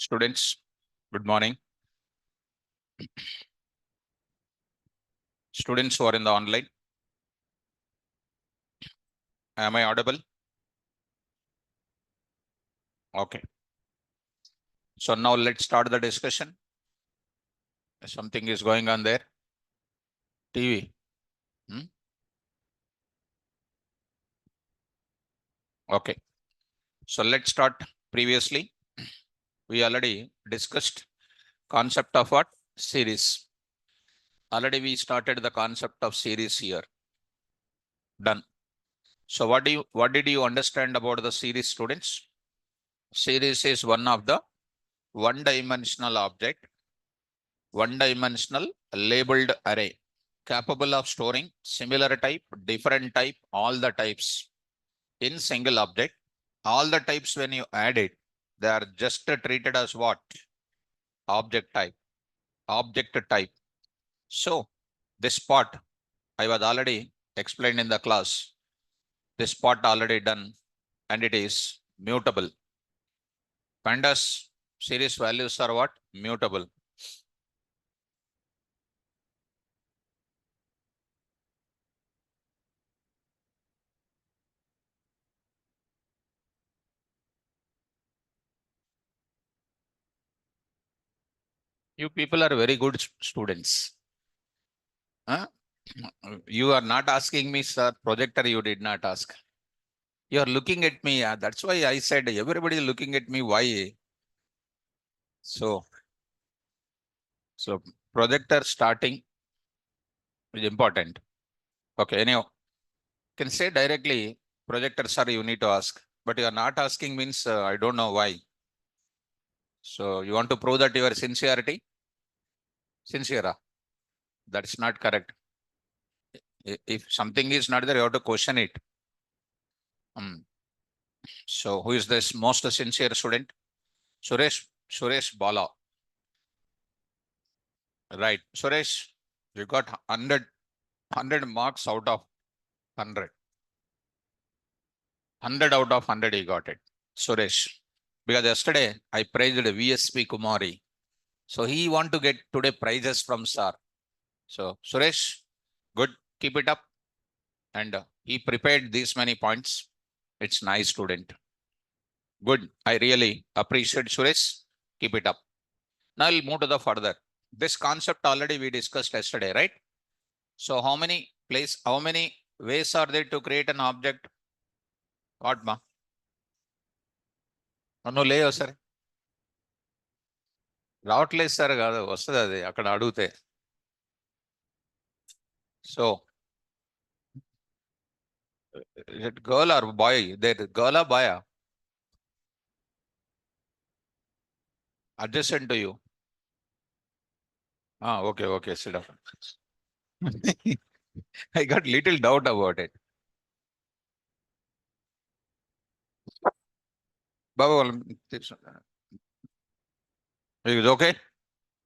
Students, good morning. Students who are in the online, am I audible? Okay. So now let's start the discussion. Something is going on there. TV. Okay. So let's start. Previously, we already discussed concept of what? Series. Already we started the concept of series here. Done. So what did you understand about the series, students? Series is one of the one-dimensional object, one-dimensional labeled array, capable of storing similar type, different type, all the types in single object. All the types, when you add it, they are just treated as what? Object type. Object type. So this part I was already explained in the class. This part already done, and it is mutable. Pandas series values are what? Mutable. You people are very good students. Huh? You are not asking me, sir. Projector, you did not ask. You are looking at me. That's why I said everybody is looking at me. Why? So projector starting is important. Okay. Anyhow, can say directly, projector, sir, you need to ask. But you are not asking means I don't know why. So you want to prove that your sincerity? Sincere. That's not correct. If something is not there, you have to question it. So who is this most sincere student? Suresh Bala. Right. Suresh, you got 100 marks out of 100. 100 out of 100 he got it. Suresh. Because yesterday I praised VSP Kumari. So he want to get today prizes from sir. So Suresh, good. Keep it up. And he prepared these many points. It's nice, student. Good. I really appreciate Suresh. Keep it up. Now I'll move to the further. This concept already we discussed yesterday, right? So how many ways are there to create an object? What ma? నన్ను లేవు sir రావట్లేదు sir కాదు వస్తుంది అది అక్కడ అడిగితే so girl or boy there girl or boy adjacent to you. Okay, okay, sit down. I got little doubt about it. Baba, is okay?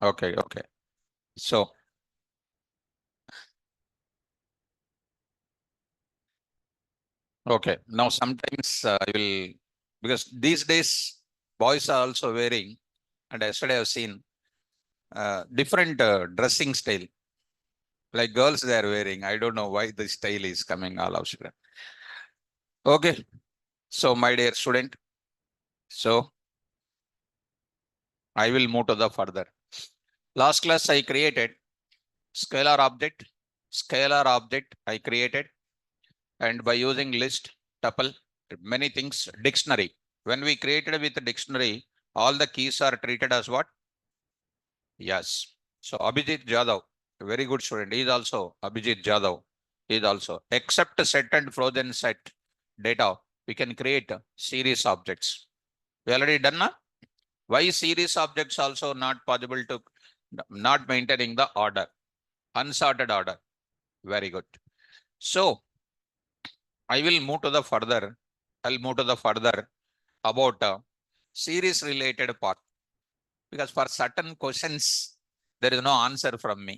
Okay, okay. So, okay. Now sometimes I will, because these days boys are also wearing, and yesterday I've seen different dressing style. Like girls they are wearing. I don't know why the style is coming all of sudden. Okay. So my dear student, so I will move to the further. Last class I created scalar object I created, and by using list, tuple, many things, dictionary. When we created with the dictionary, all the keys are treated as what? Yes. So Abhijit Jadhav, a very good student. He is also Abhijit Jadhav. He is also, except set and frozen set data, we can create series objects. We already done na? Why series objects also not possible to not maintaining the order, unsorted order? Very good. So I will move to the further. I'll move to the further about series related part, because for certain questions there is no answer from me,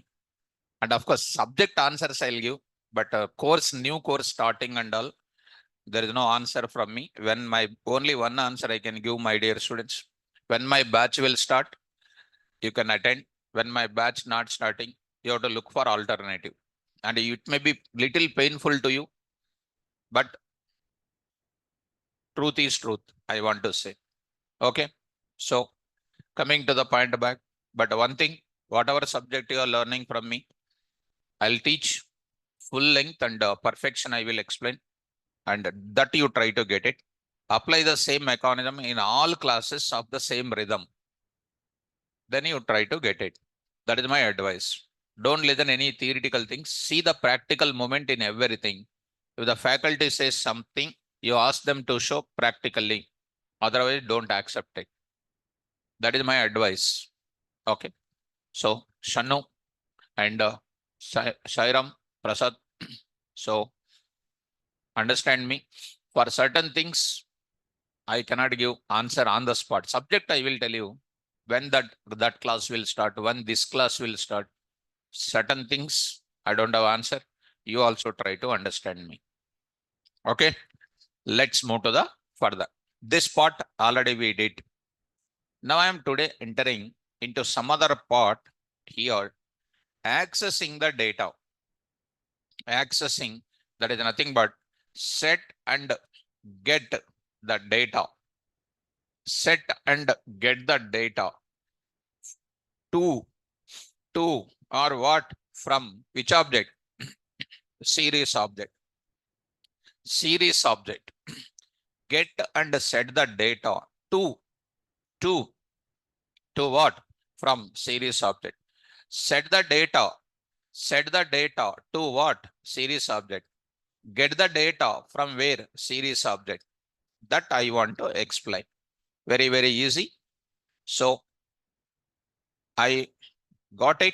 and of course subject answers I'll give, but new course starting and all, there is no answer from me. When my only one answer I can give, my dear students, When my batch will start, you can attend. When my batch not starting, you have to look for alternative. And it may be little painful to you, but truth is truth, I want to say. Okay. So coming to the point back, but one thing, whatever subject you are learning from me, I'll teach full length and perfection. I will explain, and that you try to get it. Apply the same mechanism in all classes of the same rhythm. Then you try to get it. That is my advice. Don't listen any theoretical things. See the practical moment in everything. If the faculty says something, you ask them to show practically. Otherwise, don't accept it. That is my advice. Okay. So, Shanu and Shairam, Prasad. So, understand me. For certain things, I cannot give answer on the spot. Subject, I will tell you when that class will start, when this class will start. Certain things I don't have answer. You also try to understand me. Okay. Let's move to the further. This part already we did. Now I am today entering into some other part here, accessing the data. Accessing, that is nothing but set and get the data. Set and get the data to or what, from which object? Series object. Series object. Get and set the data to what? From series object. Set the data to what? Series object. Get the data from where? Series object. That I want to explain. Very, very easy. So I got it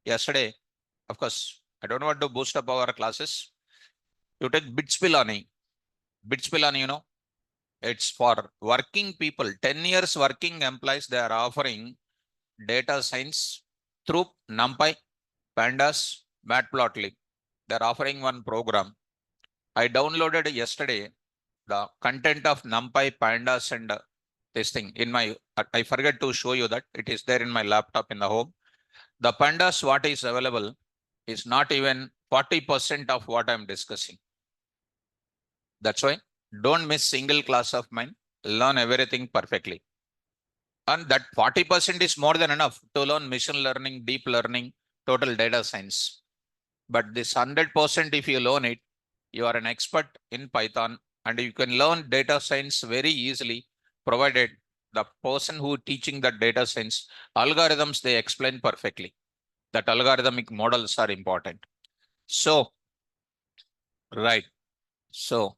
yesterday. Of course, I don't want to boost up our classes. You take bits learning. Bits learning, you know, it's for working people, 10 years working employees. They are offering data science through NumPy, Pandas, Matplotlib. They're offering one program. I downloaded yesterday the content of NumPy, Pandas, and this thing in my, I forget to show you that it is there in my laptop in the home. The Pandas, what is available is not even 40% of what I'm discussing. That's why don't miss single class of mine. Learn everything perfectly. And that 40% is more than enough to learn machine learning, deep learning, total data science. But this 100%, if you learn it, you are an expert in Python and you can learn data science very easily, provided the person who teaching that data science algorithms, they explain perfectly. That algorithmic models are important. So, right. So,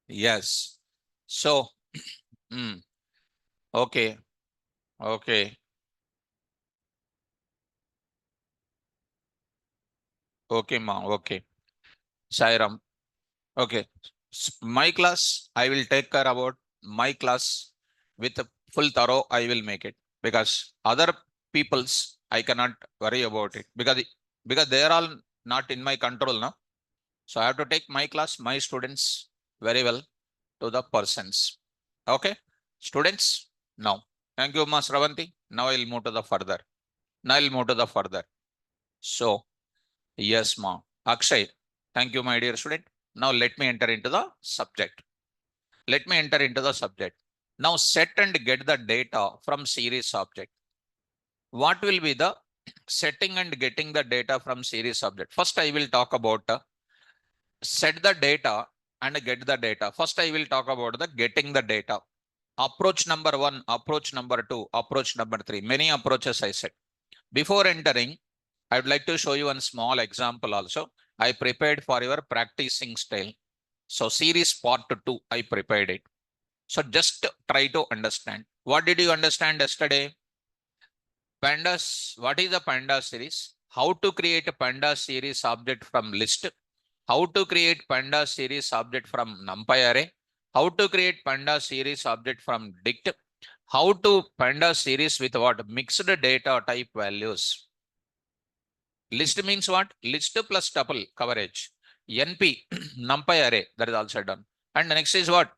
yes. So, okay. Okay. Okay, ma. Okay. Sairam. Okay. My class, I will take care about my class with a full thorough. I will make it, because other people's I cannot worry about it, because they are all not in my control now. So I have to take my class, my students very well to the persons. Okay, students. Now, thank you, Mas Ravanti. Now I'll move to the further. Now I'll move to the further. So yes, ma. Akshay, thank you, my dear student. Now let me enter into the subject. Let me enter into the subject. Now set and get the data from series object. What will be the setting and getting the data from series object? First, I will talk about set the data and get the data. First, I will talk about the getting the data. Approach number 1, approach number 2, approach number 3. Many approaches I said. Before entering, I would like to show you one small example also. I prepared for your practicing style. So series part 2, I prepared it. So just try to understand. What did you understand yesterday? Pandas, what is a Pandas series? How to create a Pandas series object from list? How to create Pandas series object from NumPy array? How to create Pandas series object from dict? How to Pandas series with what? Mixed data type values. List means what? List plus tuple coverage. NP, NumPy array, that is also done. And the next is what?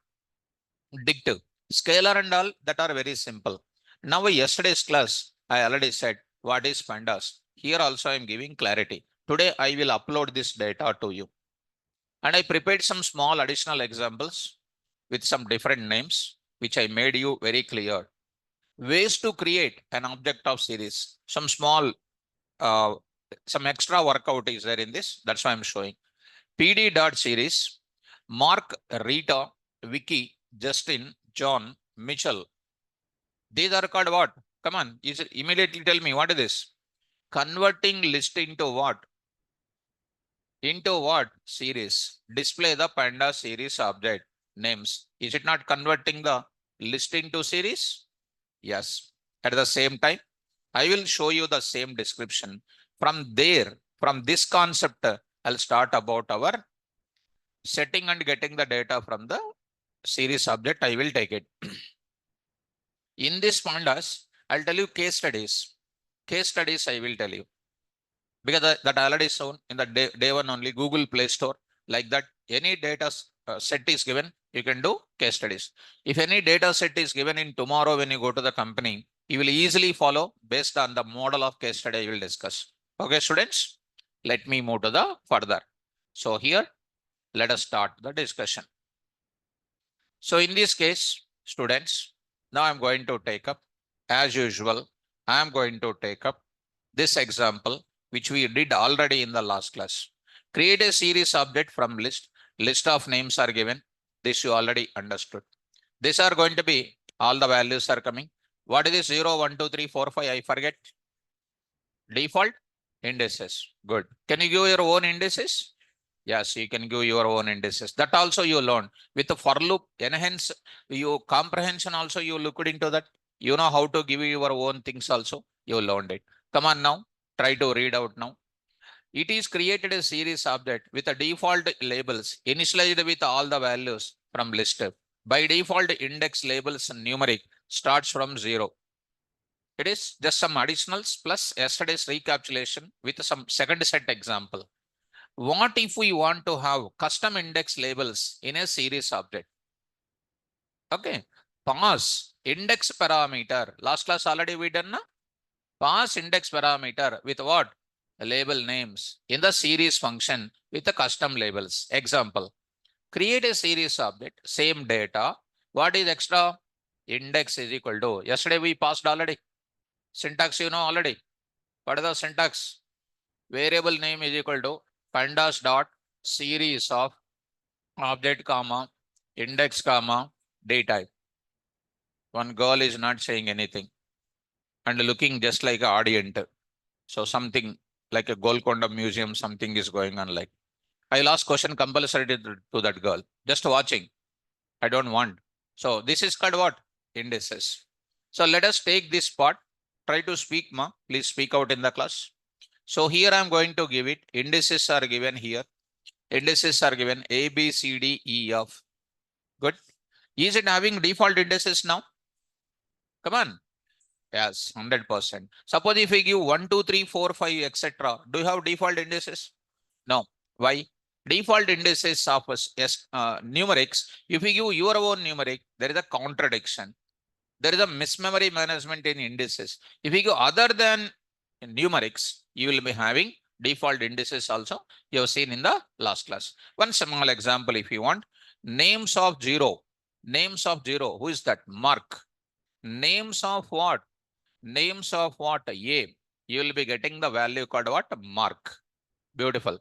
Dict. Scalar and all that are very simple. Now yesterday's class, I already said what is pandas. Here also I am giving clarity. Today I will upload this data to you. And I prepared some small additional examples with some different names, which I made you very clear. Ways to create an object of series. Some small, some extra workout is there in this. That's why I'm showing. PD.series, Mark, Rita, Vicky, Justin, John, Mitchell. These are called what? Come on, immediately tell me what is this? Converting list into what? Into what series? Display the panda series object names. Is it not converting the list into series? Yes. At the same time, I will show you the same description. From there, from this concept, I'll start about our setting and getting the data from the series object. I will take it. In this pandas, I'll tell you case studies. Case studies I will tell you. Because that already shown in the day one only, Google Play Store. Like that, any data set is given, you can do case studies. If any data set is given in tomorrow when you go to the company, you will easily follow based on the model of case study I will discuss. Okay, students, let me move to the further. So here, let us start the discussion. So in this case, students, now I'm going to take up, as usual, I'm going to take up this example, which we did already in the last class. Create a series object from list. List of names are given. This you already understood. These are going to be, all the values are coming. What is this 0, 1, 2, 3, 4, 5? I forget. Default indices. Good. Can you give your own indices? Yes, you can give your own indices. That also you learn. With the for loop, enhance your comprehension also you looked into that. You know how to give your own things also. You learned it. Come on now. Try to read out now. It is created a series object with a default labels initialized with all the values from list. By default, index labels numeric starts from 0. It is just some additionals plus yesterday's recapitulation with some second set example. What if we want to have custom index labels in a series object? Okay. Pass index parameter. Last class already we done, na? Pass index parameter with what? Label names in the series function with the custom labels. Example, create a series object, same data. What is extra? Index is equal to, yesterday we passed already. Syntax you know already. What is the syntax? Variable name is equal to pandas dot series of object comma index comma daytype. One girl is not saying anything and looking just like an audience. So something like a Golconda museum, something is going on like. I'll ask question compulsory to that girl. Just watching. I don't want. So this is called what? Indices. So let us take this part. Try to speak, ma. Please speak out in the class. So here I'm going to give it. Indices are given here. Indices are given A, B, C, D, E, F. Good. Is it having default indices now? Come on. Yes, 100%. Suppose if we give 1, 2, 3, 4, 5, etc. Do you have default indices? No. Why? Default indices of numerics. If you give your own numeric, there is a contradiction. There is a mismemory management in indices. If you go other than numerics, you will be having default indices also. You have seen in the last class. One small example if you want. Names of 0. Names of 0. Who is that? Mark. Names of what? Names of what? A. You will be getting the value called what? Mark. Beautiful.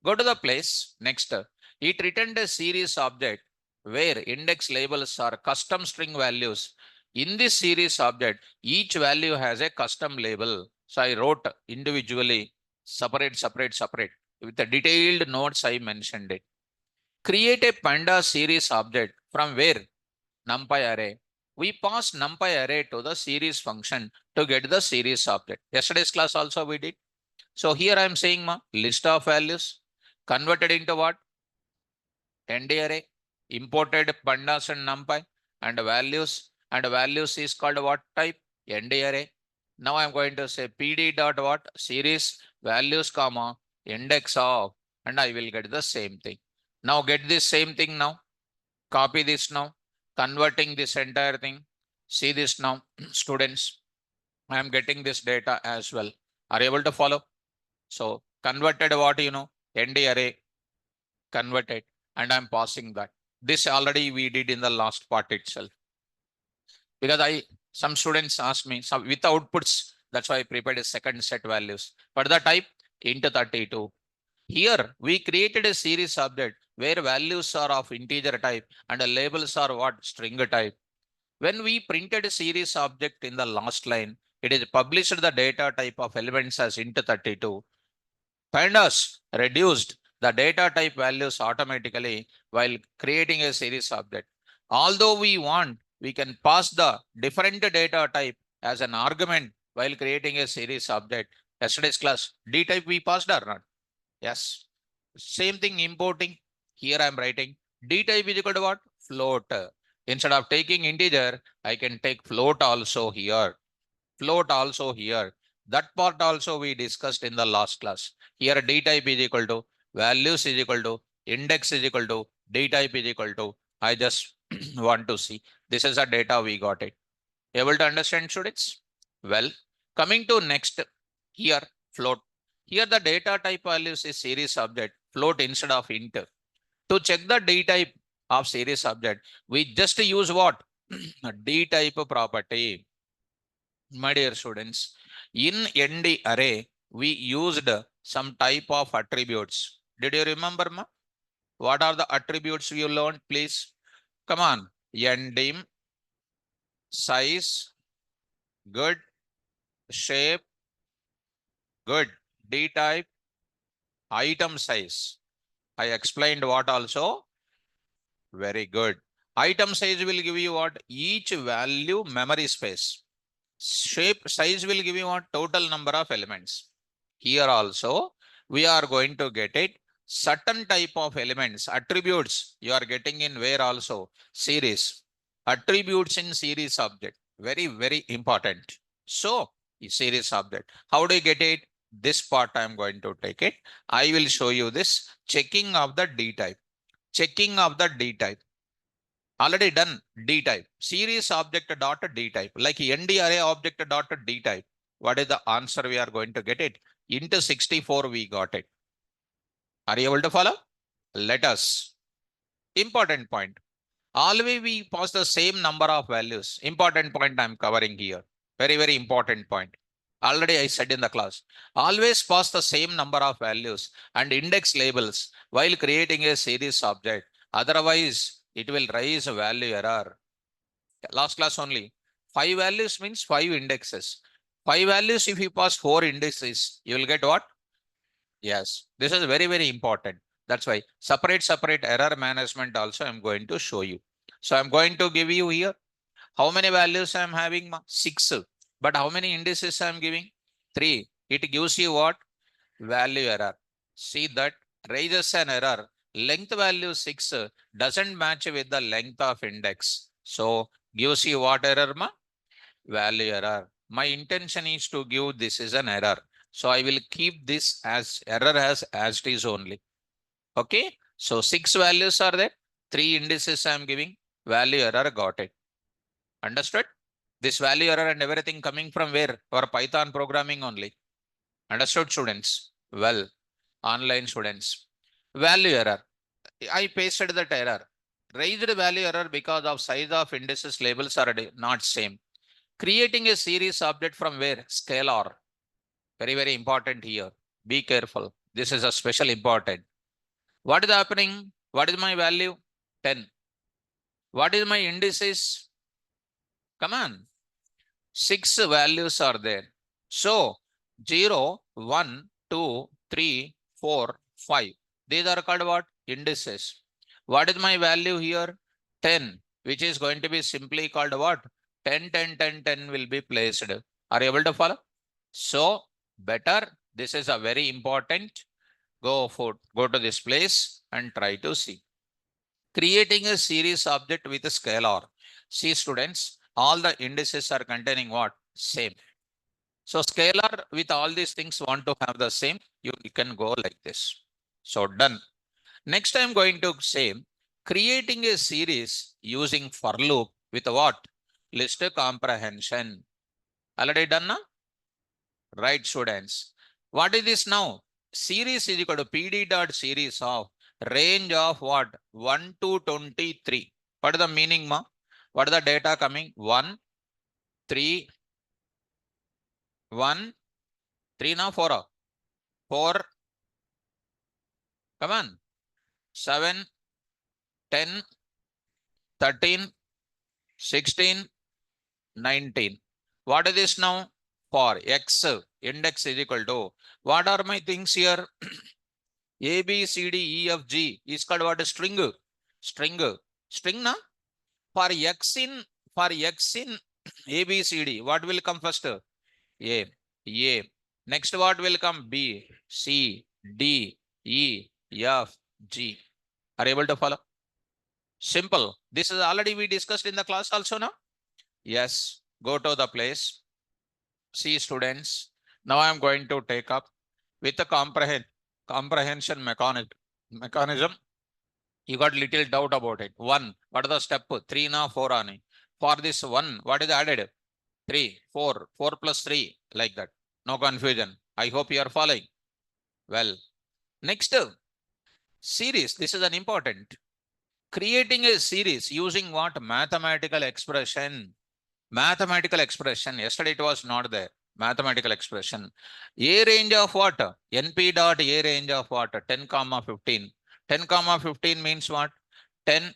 Go to the place. Next. It returned a series object where index labels are custom string values. In this series object, each value has a custom label. So I wrote individually, separate. With the detailed notes, I mentioned it. Create a panda series object from where? NumPy array. We pass NumPy array to the series function to get the series object. Yesterday's class also we did. So here I am saying list of values converted into what? ND array, imported pandas and NumPy and values is called what type? ND array. Now I'm going to say PD dot what? Series values comma index of, and I will get the same thing. Now get this same thing now. Copy this now. Converting this entire thing. See this now, students. I am getting this data as well. Are you able to follow? So converted what ND array converted, and I'm passing that. This already we did in the last part itself. Because some students ask me some with outputs. That's why I prepared a second set values. For the type int 32. Here we created a series object where values are of integer type and the labels are what string type. When we printed a series object in the last line, it is published the data type of elements as int 32. Pandas reduced the data type values automatically while creating a series object. Although we want, we can pass the different data type as an argument while creating a series object. Yesterday's class, D type we passed or not? Yes. Same thing importing. Here I am writing D type is equal to what? Float. Instead of taking integer, I can take float also here. Float also here. That part also we discussed in the last class. Here D type is equal to values is equal to index is equal to D type is equal to. I just want to see. This is the data we got it. Able to understand, students? Well, coming to next here, float. Here the data type values is series object, float instead of int. To check the D type of series object, we just use what? D type property. My dear students, in ND array, we used some type of attributes. Did you remember, ma? What are the attributes you learned, please? Come on. NDIM, size, good, shape, good, D type, item size. I explained what also? Very good. Item size will give you what? Each value memory space. Shape size will give you what? Total number of elements. Here also, we are going to get it. Certain type of elements, attributes, you are getting in where also? Series. Attributes in series object. Very, very important. So, series object. How do you get it? This part I am going to take it. I will show you this checking of the D type. Checking of the D type. Already done D type. Series object dot D type. Like ND array object dot D type. What is the answer we are going to get it? Into 64 we got it. Are you able to follow? Let us. Important point. Always we pass the same number of values. Important point I'm covering here. Very, very important point. Already I said in the class. Always pass the same number of values and index labels while creating a series object. Otherwise, it will raise a value error. Last class only. 5 values means 5 indexes. 5 values, if you pass 4 indices, you will get what? Yes. This is very, very important. That's why separate error management also I'm going to show you. So I'm going to give you here. How many values I'm having? 6. But how many indices I'm giving? 3. It gives you what? Value error. See that raises an error. Length value 6 doesn't match with the length of index. So gives you what error, ma? Value error. My intention is to give this is an error. So I will keep this as error as it is only. Okay. So 6 values are there. 3 indices I am giving. Value error got it. Understood? This value error and everything coming from where? For Python programming only. Understood, students? Well, online students. Value error. I pasted that error. Raised value error because of size of indices labels are not same. Creating a series object from where? Scalar. Very, very important here. Be careful. This is a special important. What is happening? What is my value? 10. What is my indices? Come on. 6 values are there. So 0, 1, 2, 3, 4, 5. These are called what? Indices. What is my value here? 10, which is going to be simply called what? 10, 10, 10, 10 will be placed. Are you able to follow? So better. This is a very important. Go to this place and try to see. Creating a series object with a scalar. See, students, all the indices are containing what? Same. So scalar with all these things want to have the same. You can go like this. So done. Next, I'm going to say creating a series using for loop with what? list comprehension. Already done now? Right, students. What is this now? Series is equal to PD dot series of range of what? 1 to 23. What is the meaning, ma? What is the data coming? 1, 3, 1, 3 now 4. 4, come on. 7, 10, 13, 16, 19. What is this now? For X index is equal to, what are my things here? A, B, C, D, E, F, G is called what? String. String na? For X in A, B, C, D, what will come first? A. Next what will come? B, C, D, E, F, G. Are you able to follow? Simple. This is already we discussed in the class also now. Yes. Go to the place. See students. Now I am going to take up with the comprehension mechanism. You got little doubt about it. 1. What is the step? 3 na 4 ani. For this 1, what is added? 3, 4, 4 plus 3, like that. No confusion. I hope you are following. Well, next series. This is an important. Creating a series using what? Mathematical expression. Mathematical expression. Yesterday it was not there. Mathematical expression. A range of what? NP dot A range of what? 10 comma 15. 10 comma 15 means what? 10,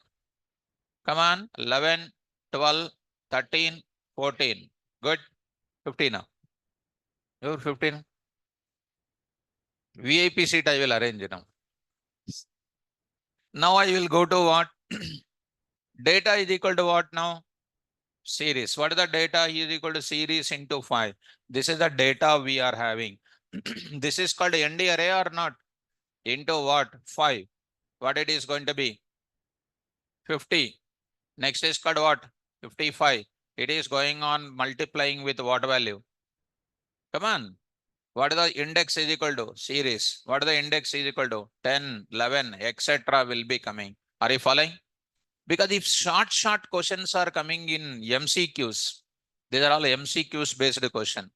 come on, 11, 12, 13, 14. Good. 15 now. Your 15. VIP seat I will arrange now. Now I will go to what? Data is equal to what now? Series. What is the data? Is equal to series into 5. This is the data we are having. This is called ND array or not? Into what? 5. What it is going to be? 50. Next is called what? 55. It is going on multiplying with what value? Come on. What is the index is equal to? Series. What is the index is equal to? 10, 11, etc. will be coming. Are you following? Because if short questions are coming in MCQs, these are all MCQs based question.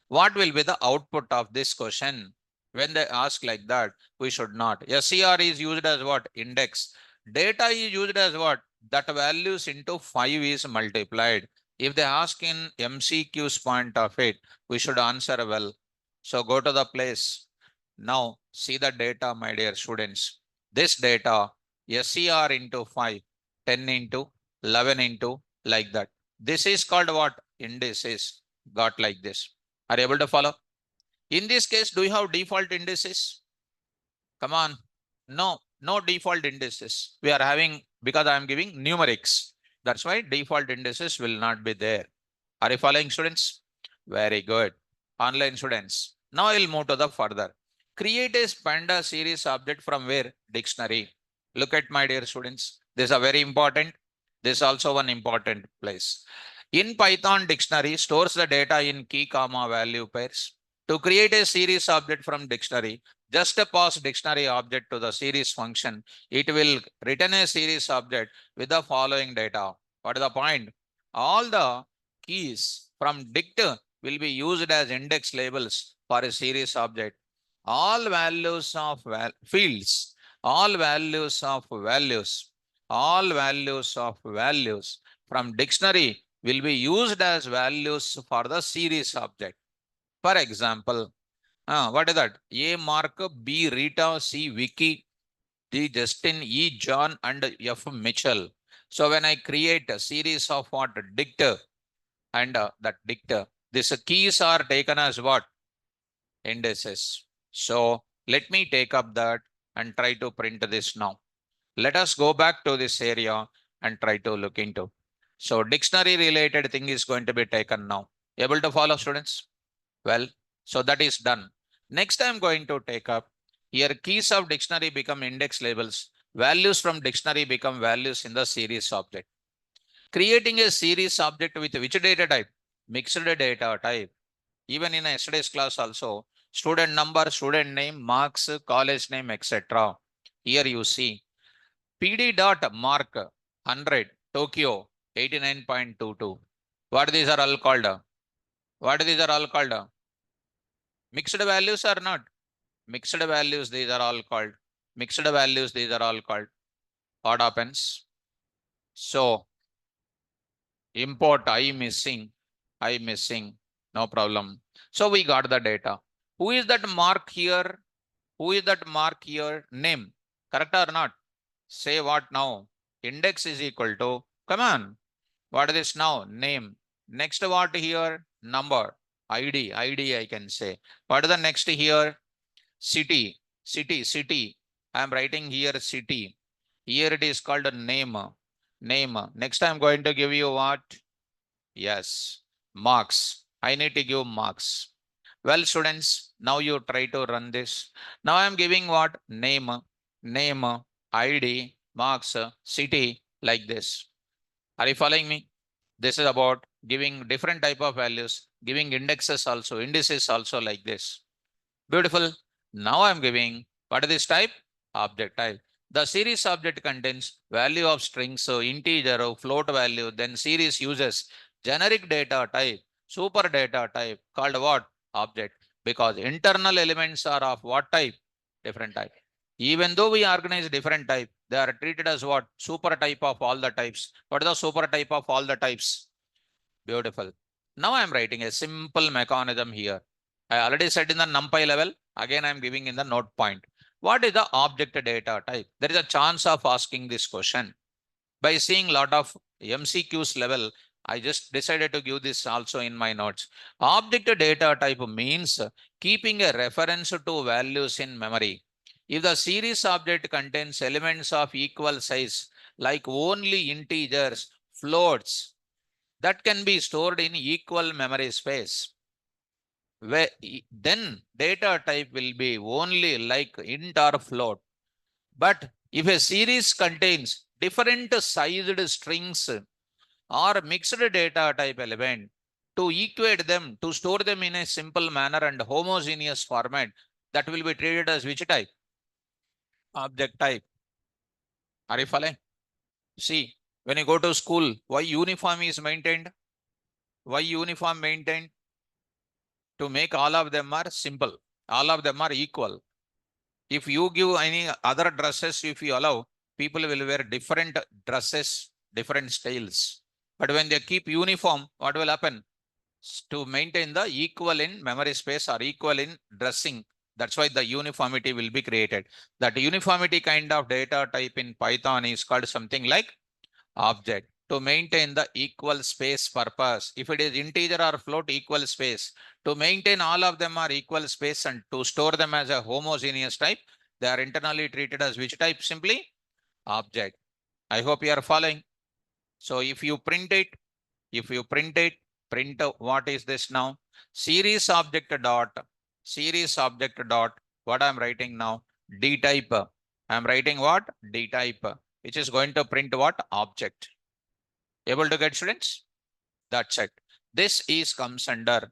What will be the output of this question? When they ask like that, we should not. SCR is used as what? Index. Data is used as what? That values into 5 is multiplied. If they ask in MCQs point of it, we should answer well. So go to the place. Now see the data, my dear students. This data, SCR into 5, 10 into 11 into like that. This is called what? Indices. Got like this. Are you able to follow? In this case, do you have default indices? Come on. No default indices. We are having, because I am giving numerics. That's why default indices will not be there. Are you following, students? Very good. Online students. Now I will move to the further. Create a Panda series object from where? Dictionary. Look at my dear students. This is a very important. This is also one important place. In Python dictionary stores the data in key comma value pairs. To create a series object from dictionary, just pass dictionary object to the series function. It will return a series object with the following data. What is the point? All the keys from dict will be used as index labels for a series object. All values of fields, all values of values, all values of values from dictionary will be used as values for the series object. For example, what is that? A Mark, B Rita, C Vicky, D Justin, E John, and F Mitchell. So when I create a series of what? Dict and that dict, these keys are taken as what? Indices. So let me take up that and try to print this now. Let us go back to this area and try to look into. So dictionary related thing is going to be taken now. Able to follow, students? Well, so that is done. Next, I'm going to take up here keys of dictionary become index labels. Values from dictionary become values in the series object. Creating a series object with which data type? Mixed data type. Even in yesterday's class also, student number, student name, marks, college name, etc. Here you see PD dot mark 100, Tokyo 89.22. What these are all called? What these are all called? Mixed values or not? Mixed values, these are all called. Mixed values, these are all called. What happens? So, import I missing, no problem. So we got the data. Who is that mark here? Who is that mark here? Name. Correct or not? Say what now? Index is equal to, come on. What is this now? Name. Next what here? Number. ID I can say. What is the next here? City. City. I am writing here city. Here it is called a name. Name. Next I am going to give you what? Yes. Marks. I need to give marks. Well, students, now you try to run this. Now I am giving what? Name, ID, marks, city, like this. Are you following me? This is about giving different type of values, giving indices also like this. Beautiful. Now I'm giving, what is this type? Object type. The series object contains value of strings, so integer or float value, then series uses generic data type, super data type called what? Object. Because internal elements are of what type? Different type. Even though we organize different type, they are treated as what? Super type of all the types. What is the super type of all the types? Beautiful. Now I'm writing a simple mechanism here. I already said in the NumPy level. Again, I'm giving in the note point. What is the object data type? There is a chance of asking this question. By seeing lot of MCQs level, I just decided to give this also in my notes. Object data type means keeping a reference to values in memory. If the series object contains elements of equal size, like only integers, floats, that can be stored in equal memory space. Then data type will be only like int or float. But if a series contains different sized strings or mixed data type element, to equate them, to store them in a simple manner and homogeneous format, that will be treated as which type? Object type. Are you following? See, when you go to school, why uniform is maintained? Why uniform maintained? To make all of them are simple. All of them are equal. If you give any other dresses, if you allow, people will wear different dresses, different styles. But when they keep uniform, what will happen? To maintain the equal in memory space or equal in dressing. That's why the uniformity will be created. That uniformity kind of data type in Python is called something like object. To maintain the equal space purpose. If it is integer or float, equal space. To maintain all of them are equal space and to store them as a homogeneous type, they are internally treated as which type? Simply object. I hope you are following. So if you print it, print what is this now? Series object dot, what I'm writing now? D type. I'm writing what? D type, which is going to print what? Object. Able to get, students? That's it. This is comes under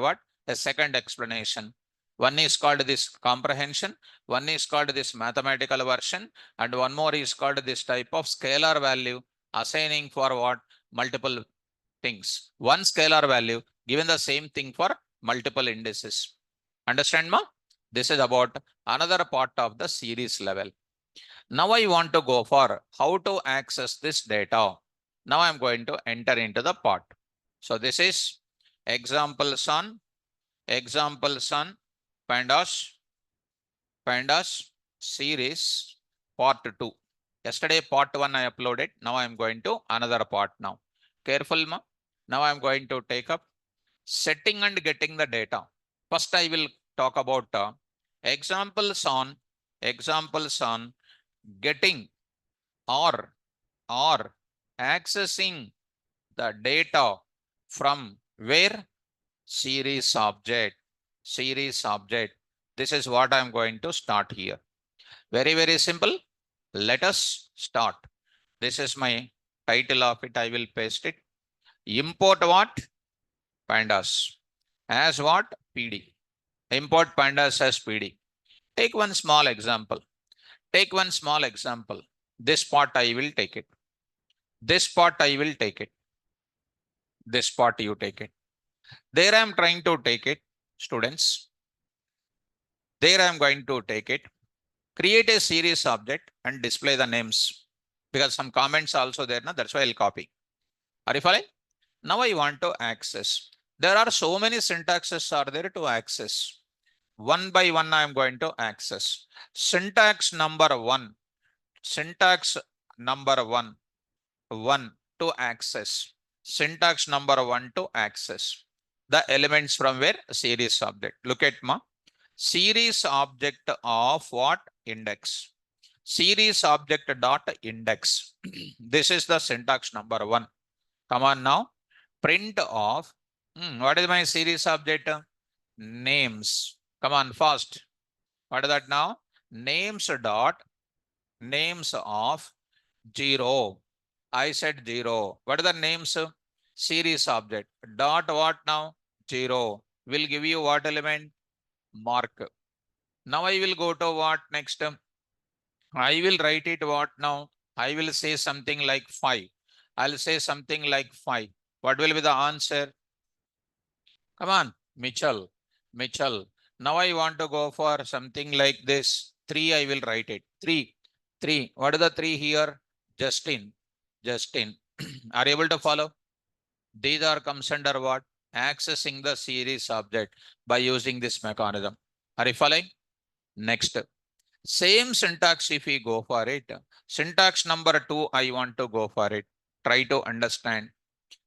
what? A second explanation. One is called this comprehension, one is called this mathematical version, and one more is called this type of scalar value, assigning for what? Multiple things. One scalar value given the same thing for multiple indices. Understand, ma? This is about another part of the series level. Now I want to go for how to access this data. Now I'm going to enter into the part. So this is examples on pandas series part 2. Yesterday part 1 I uploaded. Now I'm going to another part now. Careful, ma. Now I'm going to take up setting and getting the data. First I will talk about examples on getting or accessing the data from where? Series object. This is what I'm going to start here. Very, very simple. Let us start. This is my title of it. I will paste it. Import what? Pandas. As what? PD. Import pandas as PD. Take one small example. This part I will take it. This part you take it. There I am trying to take it, students. There I am going to take it. Create a series object and display the names. Because some comments also there, na? That's why I'll copy. Are you following? Now I want to access. There are so many syntaxes are there to access. One by one I am going to access. Syntax number one. Syntax number one. One to access. Syntax number one to access. The elements from where? Series object. Look at ma. Series object of what? Index. Series object dot index. This is the syntax number one. Come on now. Print of, what is my series object? Names. Come on, fast. What is that now? Names dot names of 0. I said 0. What are the names? Series object. Dot what now? 0. Will give you what element? Mark. Now I will go to what next? I will write it what now? I will say something like 5. I'll say something like 5. What will be the answer? Come on, Mitchell. Mitchell. Now I want to go for something like this. 3, I will write it. 3. 3. What is the 3 here? Justin. Justin. Are you able to follow? These are comes under what? Accessing the series object by using this mechanism. Are you following? Next. Same syntax if we go for it. Syntax number 2, I want to go for it. Try to understand.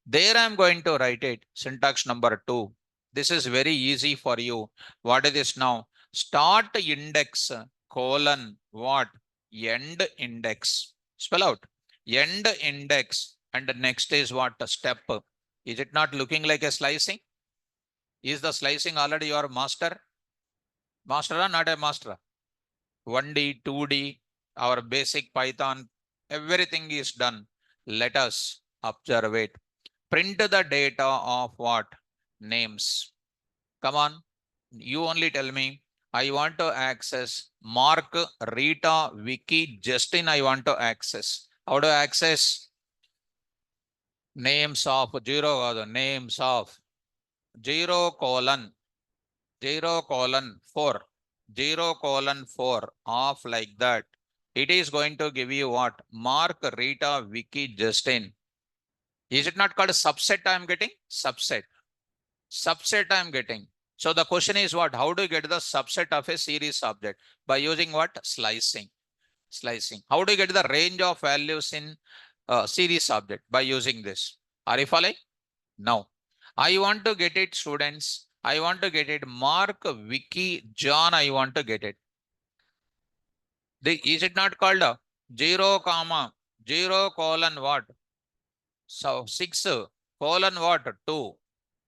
There I am going to write it. Syntax number 2. This is very easy for you. What is this now? Start index colon what? End index. Spell out. End index. And the next is what? Step. Is it not looking like a slicing? Is the slicing already your master? Master or not a master? 1D, 2D, our basic Python, everything is done. Let us observe it. Print the data of what? Names. Come on, you only tell me. I want to access Mark, Rita, Vicky, Justin. I want to access. How to access? Names of 0 or the names of 0 colon 4. 0 colon 4 off like that. It is going to give you what? Mark, Rita, Vicky, Justin. Is it not called a subset I am getting? Subset. Subset I am getting. So the question is what? How do you get the subset of a series object? By using what? Slicing. Slicing. How do you get the range of values in series object? By using this. Are you following? Now, I want to get it, students. I want to get it. Mark, Vicky, John, I want to get it. Is it not called 0 comma 0 colon what? So 6 colon what? 2.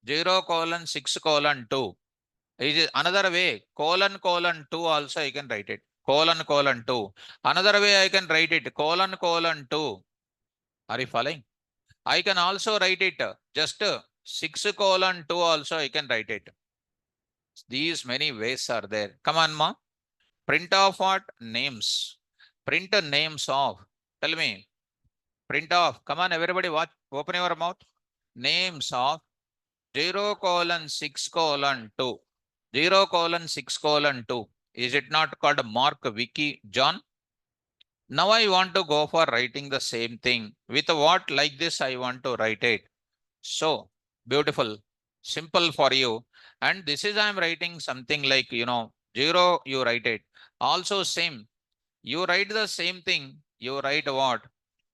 0 colon 6 colon 2. Is it another way? Colon 2 also I can write it. Colon 2. Another way I can write it. Colon 2. Are you following? I can also write it just 6 colon 2 also I can write it. These many ways are there. Come on, ma. Print of what? Names. Print names of. Tell me. Print of. Come on, everybody watch. Open your mouth. Names of 0 colon 6 colon 2. 0 colon 6 colon 2. Is it not called Mark, Vicky, John? Now I want to go for writing the same thing. With what like this I want to write it. So beautiful. Simple for you. And this is I am writing something like, 0 you write it. Also same. You write the same thing. You write what?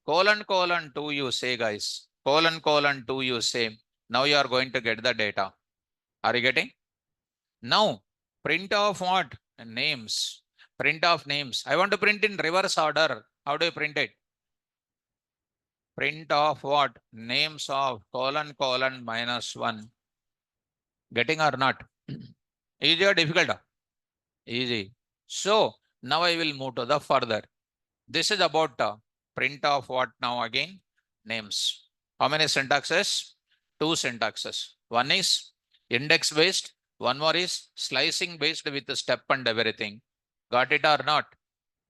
Colon 2 you say guys. Colon 2 you say. Now you are going to get the data. Are you getting? Now print of what? Names. Print of names. I want to print in reverse order. How do you print it? Print of what? Names of colon -1. Getting or not? Easy or difficult? Easy. So now I will move to the further. This is about print of what now again? Names. How many syntaxes? 2 syntaxes. One is index based. One more is slicing based with the step and everything. Got it or not?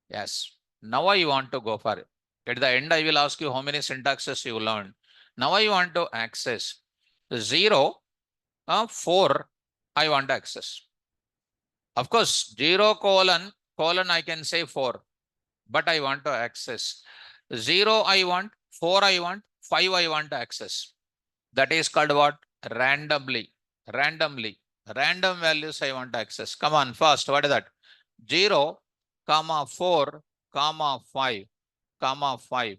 Yes. Now I want to go for it. At the end, I will ask you how many syntaxes you learned. Now I want to access. 0, 4, I want to access. Of course, 0 colon, I can say 4, but I want to access. 0 I want, 4 I want, 5 I want to access. That is called what? Randomly. Randomly. Random values I want to access. Come on, first, what is that? 0, comma 4, comma 5, comma 5.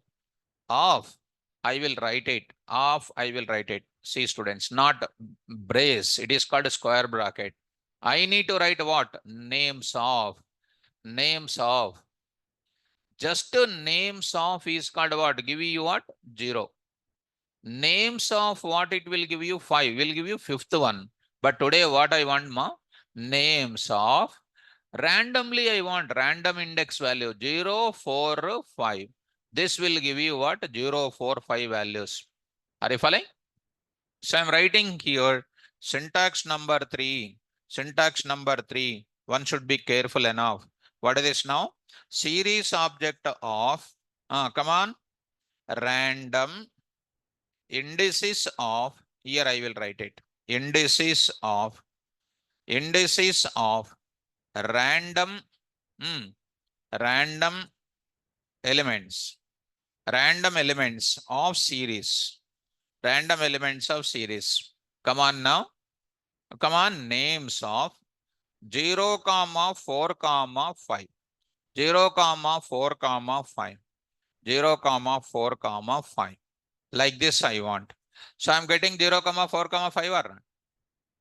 Of, I will write it. Of, I will write it. See, students, not brace. It is called square bracket. I need to write what? Names of. Names of. Just names of is called what? Give you what? 0. Names of what it will give you? 5. Will give you fifth one. But today what I want, ma? Names of. Randomly I want random index value 0, 4, 5. This will give you what? 0, 4, 5 values. Are you following? So I'm writing here syntax number 3. Syntax number 3. One should be careful enough. What is this now? Series object of, come on, random indices of, here I will write it. Indices of random, random elements. Random elements of series. Random elements of series. Come on now. Come on, names of 0, 4, 5. 0, 4, 5. 0, 4, 5. Like this I want. So I'm getting 0, 4, 5 or not?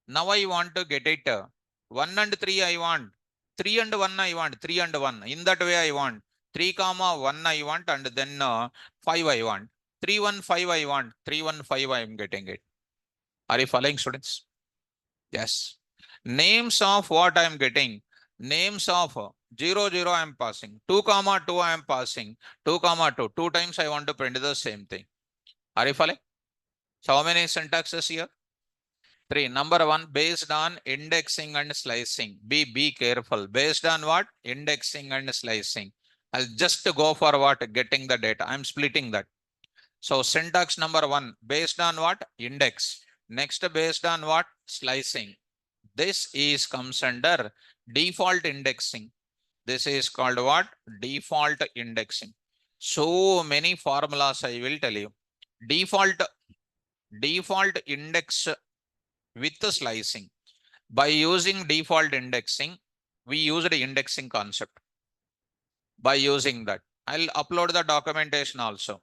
Now I want to get it 1 and 3 I want. 3 and 1 I want. 3 and 1. In that way I want. 3, 1 I want and then 5 I want. 3, 1, 5 I want. 3, 1, 5 I am getting it. Are you following, students? Yes. Names of what I am getting? Names of 0, 0 I am passing. 2, 2 I am passing. 2, 2. 2 times I want to print the same thing. Are you following? So how many syntaxes here? 3. Number 1, based on indexing and slicing. Be careful. Based on what? Indexing and slicing. I'll just go for what? Getting the data. I'm splitting that. So syntax number 1, based on what? Index. Next, based on what? Slicing. This is comes under default indexing. This is called what? Default indexing. So many formulas I will tell you. Default index with slicing. By using default indexing, we used the indexing concept. By using that, I'll upload the documentation also.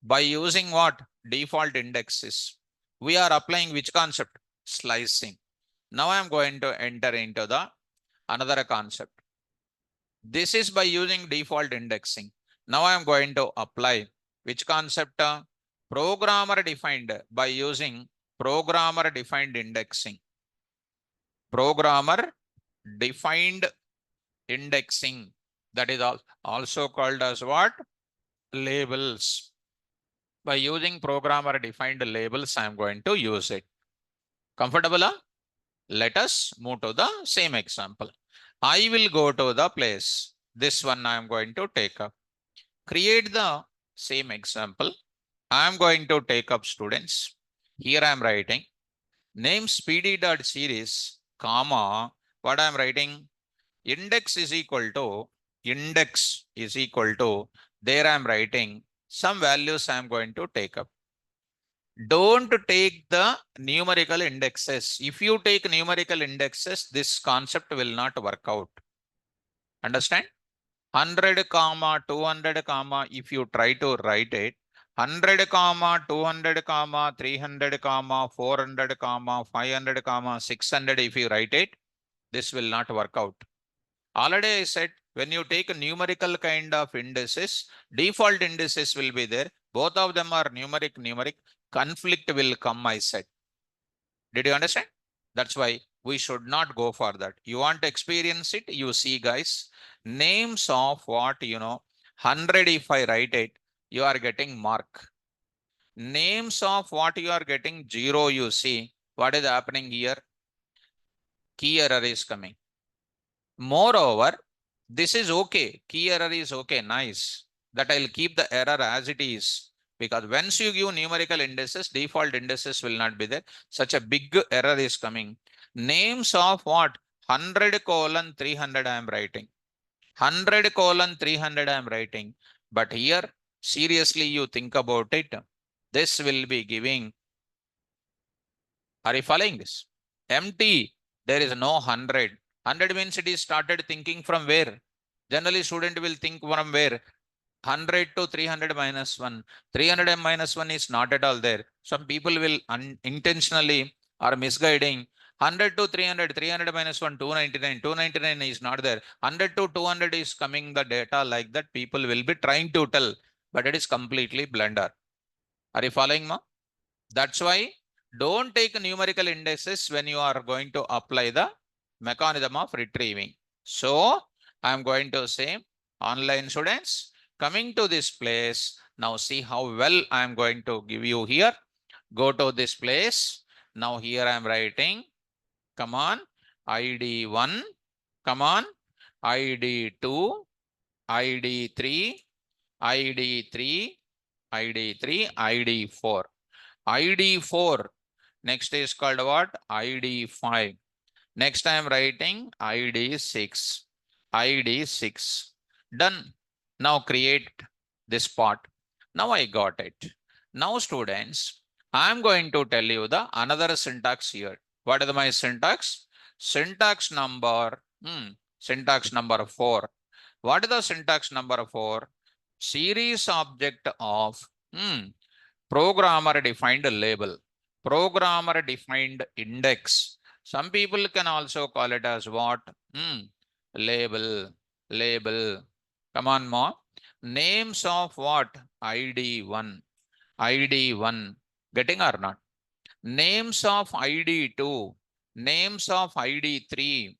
By using what? Default indexes. We are applying which concept? Slicing. Now I am going to enter into the another concept. This is by using default indexing. Now I am going to apply which concept? Programmer defined by using programmer defined indexing. Programmer defined indexing. That is also called as what? Labels. By using programmer defined labels, I am going to use it. Comfortable? Let us move to the same example. I will go to the place. This one I am going to take up. Create the same example. I am going to take up students. Here I am writing names pd.series, comma, what I am writing? Index is equal to, there I am writing some values I am going to take up. Don't take the numerical indexes. If you take numerical indexes, this concept will not work out. Understand? 100, 200, if you try to write it, 100, 200, 300, 400, 500, 600, if you write it, this will not work out. Already I said, when you take a numerical kind of indices, default indices will be there. Both of them are numeric. Conflict will come, I said. Did you understand? That's why we should not go for that. You want to experience it? You see, guys, names of what, 100, if I write it, you are getting mark. Names of what you are getting 0, you see, what is happening here? Key error is coming. Moreover, this is okay. Key error is okay. Nice. That I'll keep the error as it is. Because once you give numerical indices, default indices will not be there. Such a big error is coming. Names of what? 100 colon 300 I am writing. 100 colon 300 I am writing. But here, seriously, you think about it. This will be giving. Are you following this? Empty. There is no 100. 100 means it is started thinking from where? Generally, student will think from where? 100 to 300 minus 1. 300 and minus 1 is not at all there. Some people will unintentionally or misguiding 100 to 300, 300 minus 1, 299. 299 is not there. 100 to 200 is coming the data like that. People will be trying to tell, but it is completely blunder. Are you following, ma? That's why don't take numerical indices when you are going to apply the mechanism of retrieving. So I'm going to say, online students, coming to this place, now see how well I'm going to give you here. Go to this place. Now here I'm writing, come on, ID1, come on, ID2, ID3, ID3, ID3, ID4. ID4. Next is called what? ID5. Next I am writing ID6. ID6. Done. Now create this part. Now I got it. Now students, I am going to tell you the another syntax here. What is my syntax? Syntax number, syntax number 4. What is the syntax number 4? Series object of, programmer defined label, programmer defined index. Some people can also call it as what? Label, label. Come on, Ma. Names of what? ID1, ID1. Getting or not? Names of ID2, names of ID3,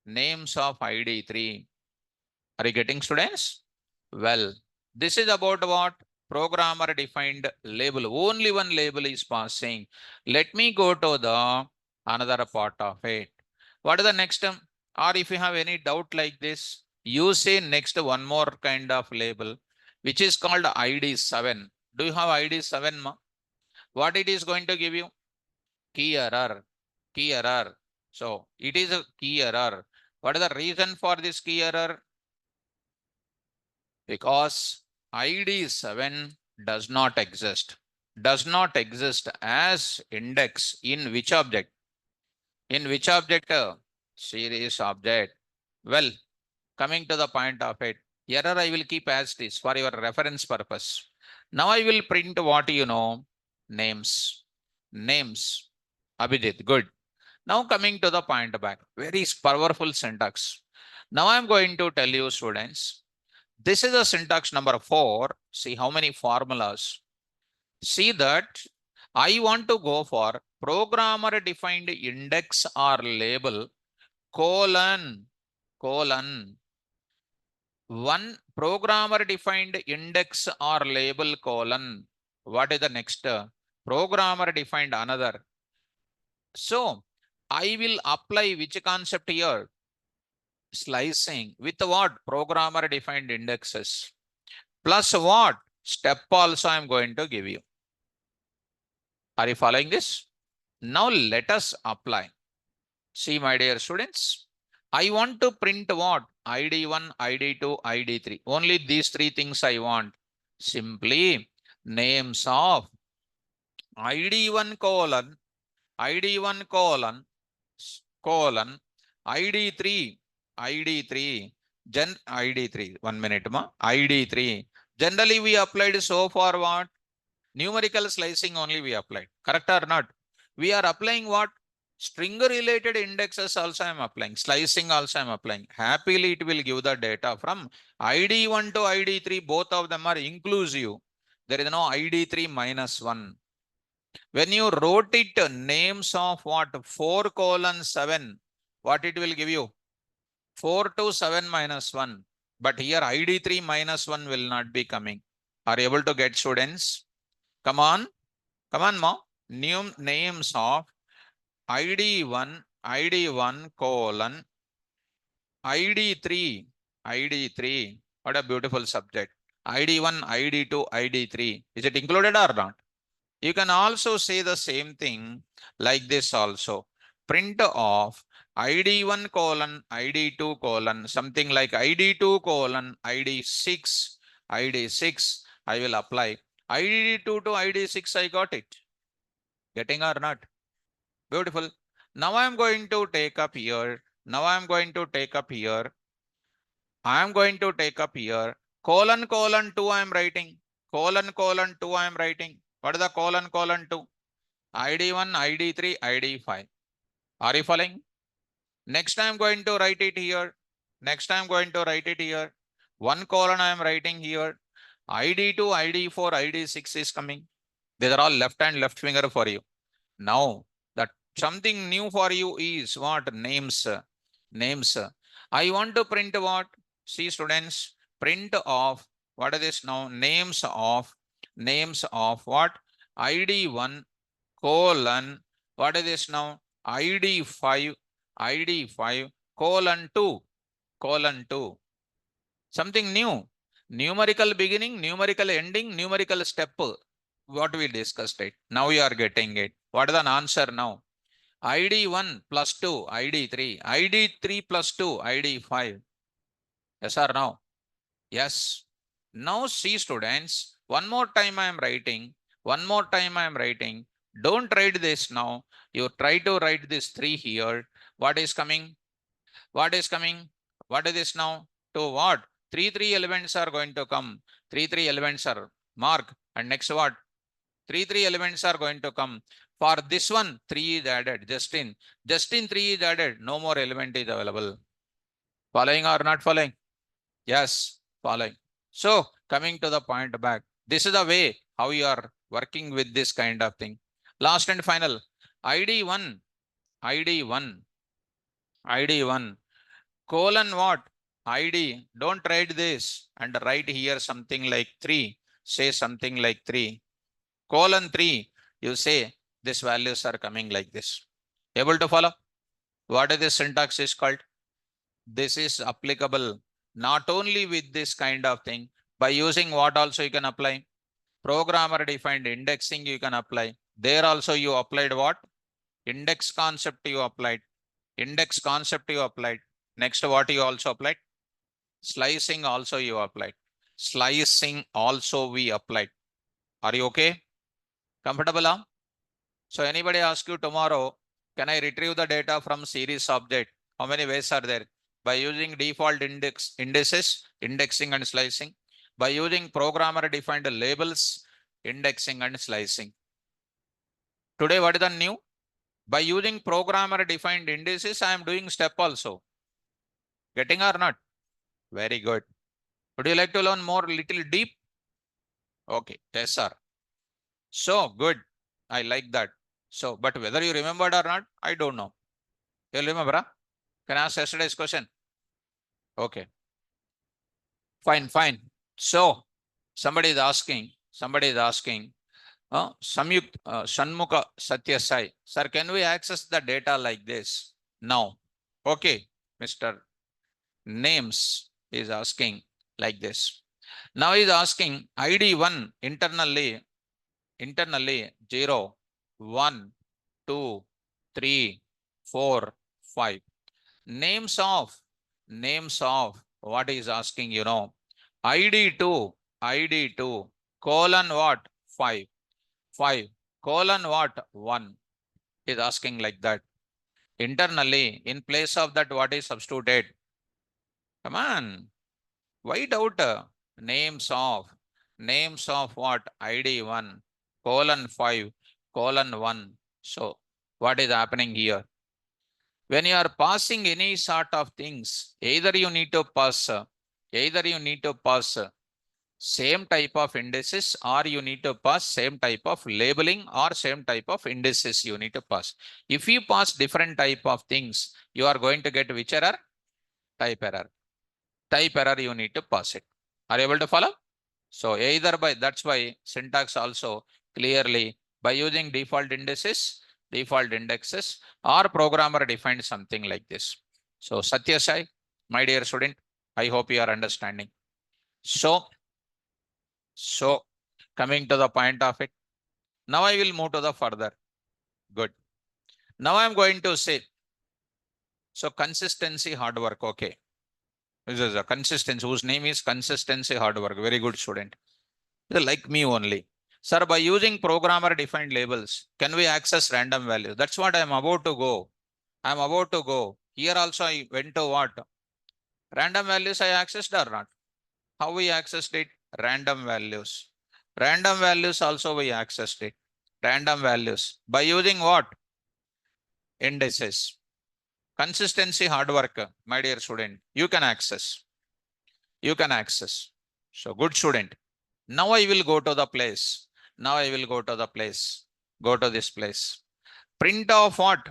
names of ID3. Are you getting, students? Well, this is about what? Programmer defined label. Only one label is passing. Let me go to the another part of it. What is the next term? Or if you have any doubt like this, you say next one more kind of label, which is called ID7. Do you have ID7, ma? What it is going to give you? Key error. Key error. So it is a key error. What is the reason for this key error? Because ID7 does not exist. Does not exist as index in which object? In which object? Series object. Well, coming to the point of it, error I will keep as it is for your reference purpose. Now I will print what you know, names. Names. Abhijit, good. Now coming to the point back, very powerful syntax. Now I'm going to tell you students, this is a syntax number 4. See how many formulas. See that I want to go for programmer defined index or label colon. One programmer defined index or label colon. What is the next? Programmer defined another. So I will apply which concept here? Slicing with what? Programmer defined indexes. Plus what? Step also I am going to give you. Are you following this? Now let us apply. See, my dear students, I want to print what? ID1, ID2, ID3. Only these three things I want. Simply names of ID1 colon, ID1 colon, ID3, ID3, ID3. 1 minute, ma. ID3. Generally, we applied so far what? Numerical slicing only we applied. Correct or not? We are applying what? String related indexes also I am applying. Slicing also I am applying. Happily, it will give the data from ID1 to ID3. Both of them are inclusive. There is no ID3 minus 1. When you wrote it, names of what? 4 colon 7. What it will give you? 4 to 7 minus 1. But here ID3 minus 1 will not be coming. Are you able to get, students? Come on. Come on, ma. New names of ID1, ID1 colon, ID3, ID3. What a beautiful subject. ID1, ID2, ID3. Is it included or not? You can also say the same thing like this also. Print of ID1 colon ID2 colon something like ID2 colon ID6. ID6 I will apply. ID2 to ID6 I got it. Getting or not? Beautiful. Now I am going to take up here. Now I am going to take up here. I am going to take up here. Colon colon 2 I am writing. Colon colon 2 I am writing. What is the colon 2? ID1, ID3, ID5. Are you following? Next I am going to write it here. Next I am going to write it here. One colon I am writing here. ID2, ID4, ID6 is coming. These are all left hand, left finger for you. Now that something new for you is what? Names. Names. I want to print what? See students, print of what is this now? Names of what? ID1 colon, what is this now? ID5 colon 2. Something new. Numerical beginning, numerical ending, numerical step. What we discussed it. Now you are getting it. What is the answer now? ID1 plus 2, ID3. ID3 plus 2, ID5. Yes or no? Yes. Now see students, one more time I am writing. One more time I am writing. Don't write this now. You try to write this 3 here. What is coming? What is coming? What is this now? To what? 3 elements are going to come. 3 elements are mark. And next what? 3 elements are going to come. For this one, 3 is added. Just in 3 is added. No more element is available. Following or not following? Yes, following. So coming to the point back, this is the way how you are working with this kind of thing. Last and final, ID1, colon what? ID, don't write this and write here something like 3, say something like 3, colon 3, you say these values are coming like this. Able to follow? What is this syntax is called? This is applicable not only with this kind of thing, by using what also you can apply? Programmer defined indexing you can apply. There also you applied what? Index concept you applied. Index concept you applied. Next what you also applied? Slicing also you applied. Slicing also we applied. Are you okay? Comfortable? Huh? So anybody ask you tomorrow, can I retrieve the data from series object? How many ways are there? By using default indices, indexing and slicing. By using programmer defined labels, indexing and slicing. Today, what is the new? By using programmer defined indices, I am doing step also. Getting or not? Very good. Would you like to learn more little deep? Okay, yes, sir. So good. I like that. So, but whether you remembered or not, I don't know. You remember? Huh? Can I ask yesterday's question? Okay. Fine. So somebody is asking, Shanmukha Satya Sai, sir, can we access the data like this? Now, okay, Mr. Names is asking like this. Now he's asking ID1 internally 0, 1, 2, 3, 4, 5. Names of what is asking, you know, ID2 colon what? 5 colon what? 1 is asking like that. Internally, in place of that, what is substituted? Come on, why doubt? Names of what? ID1 colon 5 colon 1. So what is happening here? When you are passing any sort of things, either you need to pass same type of indices, or you need to pass same type of labeling, or same type of indices you need to pass. If you pass different type of things, you are going to get which error? Type error. Type error you need to pass it. Are you able to follow? So either by, that's why syntax also clearly by using default indices, default indexes, or programmer defined something like this. So Satya Sai, my dear student, I hope you are understanding. So So coming to the point of it, now I will move to the further. Good. Now I'm going to say, so consistency, hard work. Okay. This is a consistency whose name is consistency, hard work. Very good student. Like me only. Sir, by using programmer defined labels, can we access random values? That's what I'm about to go. I'm about to go. Here also I went to what? Random values I accessed or not? How we accessed it? Random values. Random values also we accessed it. Random values. By using what? Indices. Consistency, hard work, my dear student. You can access. You can access. So good student. Now I will go to the place. Now I will go to the place. Go to this place. Print of what?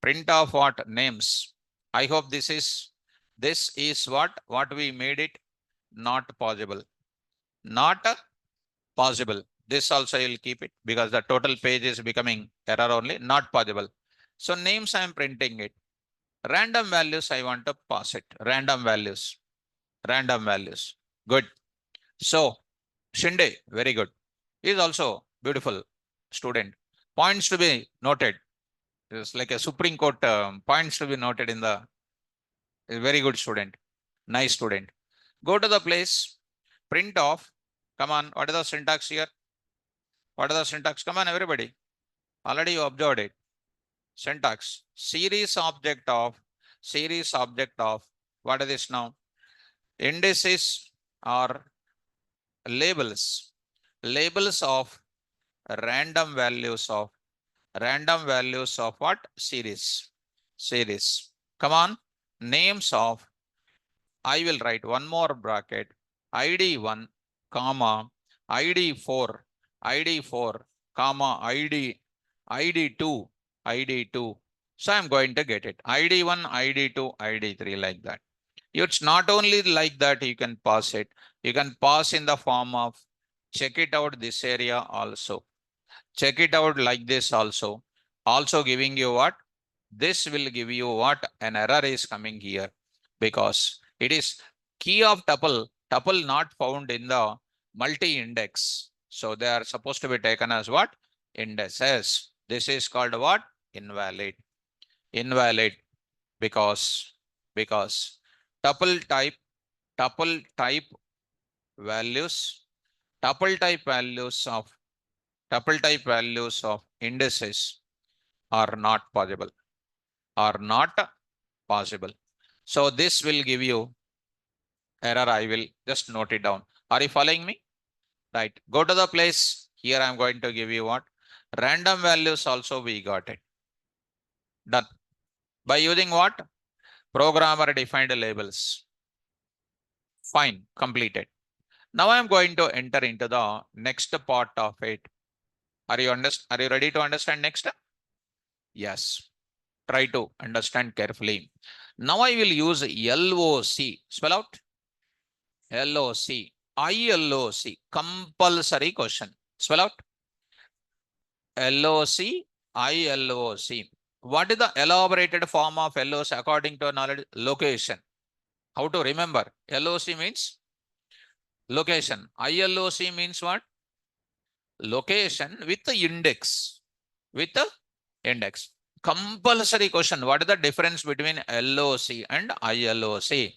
Print of what? Names. I hope this is what we made it not possible. Not possible. This also I will keep it because the total page is becoming error only, not possible. So names I am printing it. Random values I want to pass it. Random values. Random values. Good. So Shinde, very good. He is also beautiful student. Points to be noted. It's like a Supreme Court points to be noted in the very good student. Nice student. Go to the place. Print off. Come on. What is the syntax here? What is the syntax? Come on, everybody. Already you observed it. Syntax. Series object of. What is this now? Indices are labels. Labels of random values of what? Series. Come on. Names of, I will write one more bracket, ID1, comma, ID4, comma, ID2. So I'm going to get it. ID1, ID2, ID3 like that. It's not only like that you can pass it. You can pass in the form of check it out this area also. Check it out like this also. Also giving you what? This will give you what? An error is coming here because it is key of tuple not found in the multi-index. So they are supposed to be taken as what? Indices. This is called what? Invalid. Invalid because tuple type values, tuple type values of indices are not possible. So this will give you error. I will just note it down. Are you following me? Right. Go to the place. Here I'm going to give you what? Random values also we got it. Done. By using what? Programmer defined labels. Fine. Completed. Now I'm going to enter into the next part of it. Are you ready to understand next? Yes. Try to understand carefully. Now I will use LOC. Spell out. LOC. ILOC. Compulsory question. Spell out. LOC. ILOC. What is the elaborated form of LOC according to knowledge? Location. How to remember? LOC means location. ILOC means what? Location with the index. With the index. Compulsory question. What is the difference between LOC and ILOC?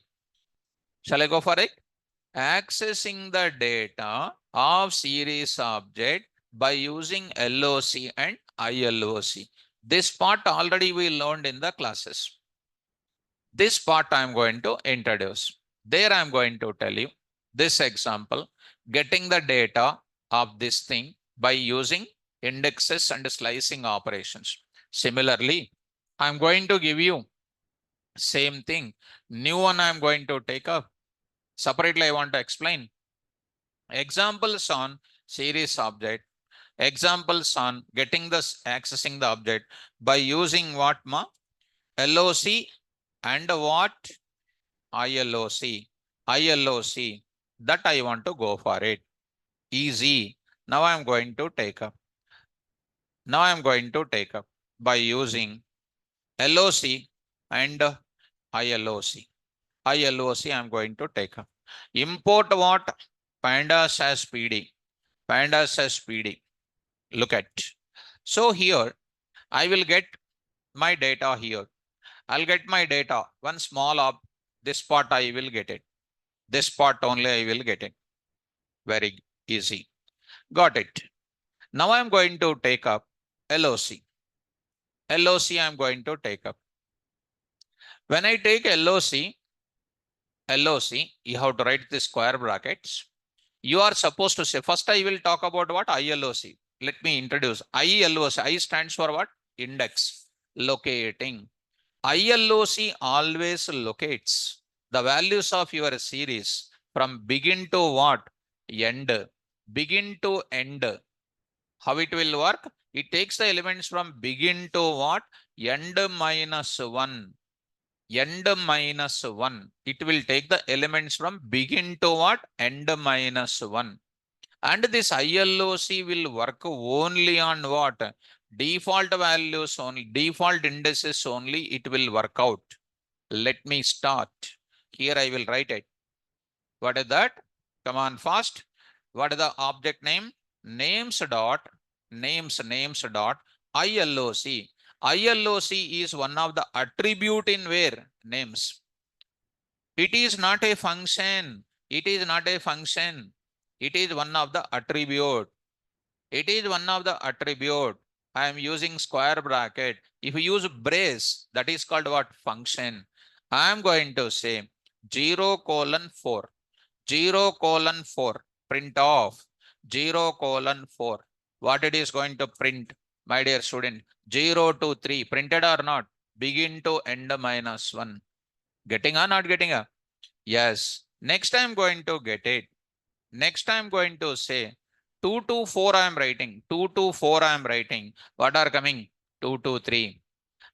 Shall I go for it? Accessing the data of series object by using LOC and ILOC. This part already we learned in the classes. This part I am going to introduce. There I am going to tell you this example, getting the data of this thing by using indexes and slicing operations. Similarly, I am going to give you same thing. New one I am going to take up. Separately, I want to explain. Examples on series object. Examples on getting this accessing the object by using what ma? LOC and what? ILOC. ILOC. That I want to go for it. Easy. Now I am going to take up. Now I am going to take up by using LOC and ILOC. ILOC I am going to take up. Import what? Pandas has PD. Pandas has PD. Look at. So here I will get my data here. I'll get my data. One small up. This part I will get it. This part only I will get it. Very easy. Got it. Now I'm going to take up LOC. LOC I'm going to take up. When I take LOC, you have to write the square brackets. You are supposed to say, first I will talk about what? ILOC. Let me introduce. ILOC. I stands for what? Index. Locating. ILOC always locates the values of your series from begin to what? End. Begin to end. How it will work? It takes the elements from begin to what? End minus 1. End minus 1. It will take the elements from begin to what? End minus 1. And this ILOC will work only on what? Default values only, default indices only it will work out. Let me start. Here I will write it. What is that? Come on fast. What is the object name? Names dot ILOC. ILOC is one of the attribute in where? Names. It is not a function. It is not a function. It is one of the attribute. It is one of the attribute. I am using square bracket. If you use brace, that is called what? Function. I am going to say 0:4. 0:4. Print off. 0:4. What it is going to print, my dear student? 0 to 3. Printed or not? Begin to end minus 1. Getting or not getting a? Yes. Next I am going to get it. Next I am going to say 2 to 4 I am writing. 2 to 4 I am writing. What are coming? 2 to 3.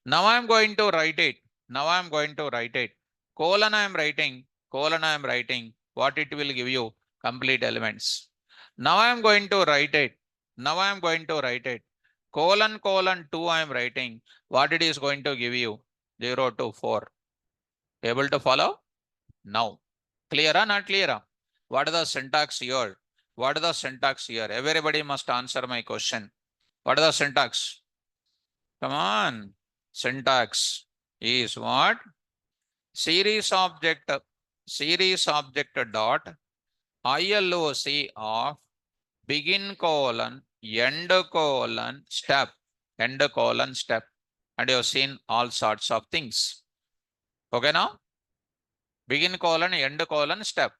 Now I am going to write it. Now I am going to write it. Colon I am writing. Colon I am writing. What it will give you? Complete elements. Now I am going to write it. Now I am going to write it. Colon 2 I am writing. What it is going to give you? 0 to 4. Able to follow? Now. Clear or not clear? What is the syntax here? What is the syntax here? Everybody must answer my question. What is the syntax? Come on. Syntax is what? Series object dot ILOC of begin colon end colon step. End colon step. And you have seen all sorts of things. Okay now? Begin colon end colon step.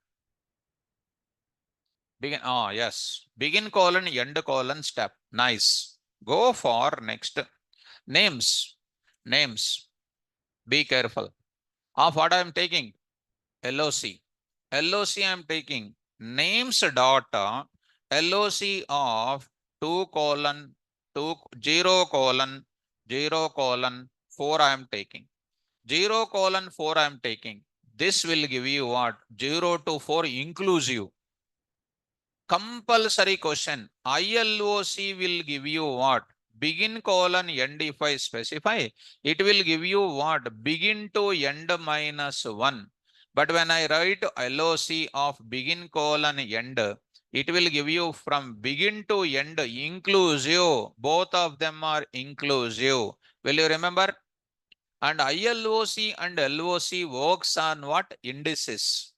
Begin, yes. Begin colon end colon step. Nice. Go for next. Names. Names. Be careful. Of what I am taking? LOC. LOC I am taking. Names dot LOC of 0:4 I am taking. 0:4 I am taking. This will give you what? 0 to 4 inclusive. Compulsory question. ILOC will give you what? Begin colon end if I specify. It will give you what? Begin to end minus 1. But when I write LOC of begin colon end, it will give you from begin to end inclusive. Both of them are inclusive. Will you remember? And ILOC and LOC works on what? Indices.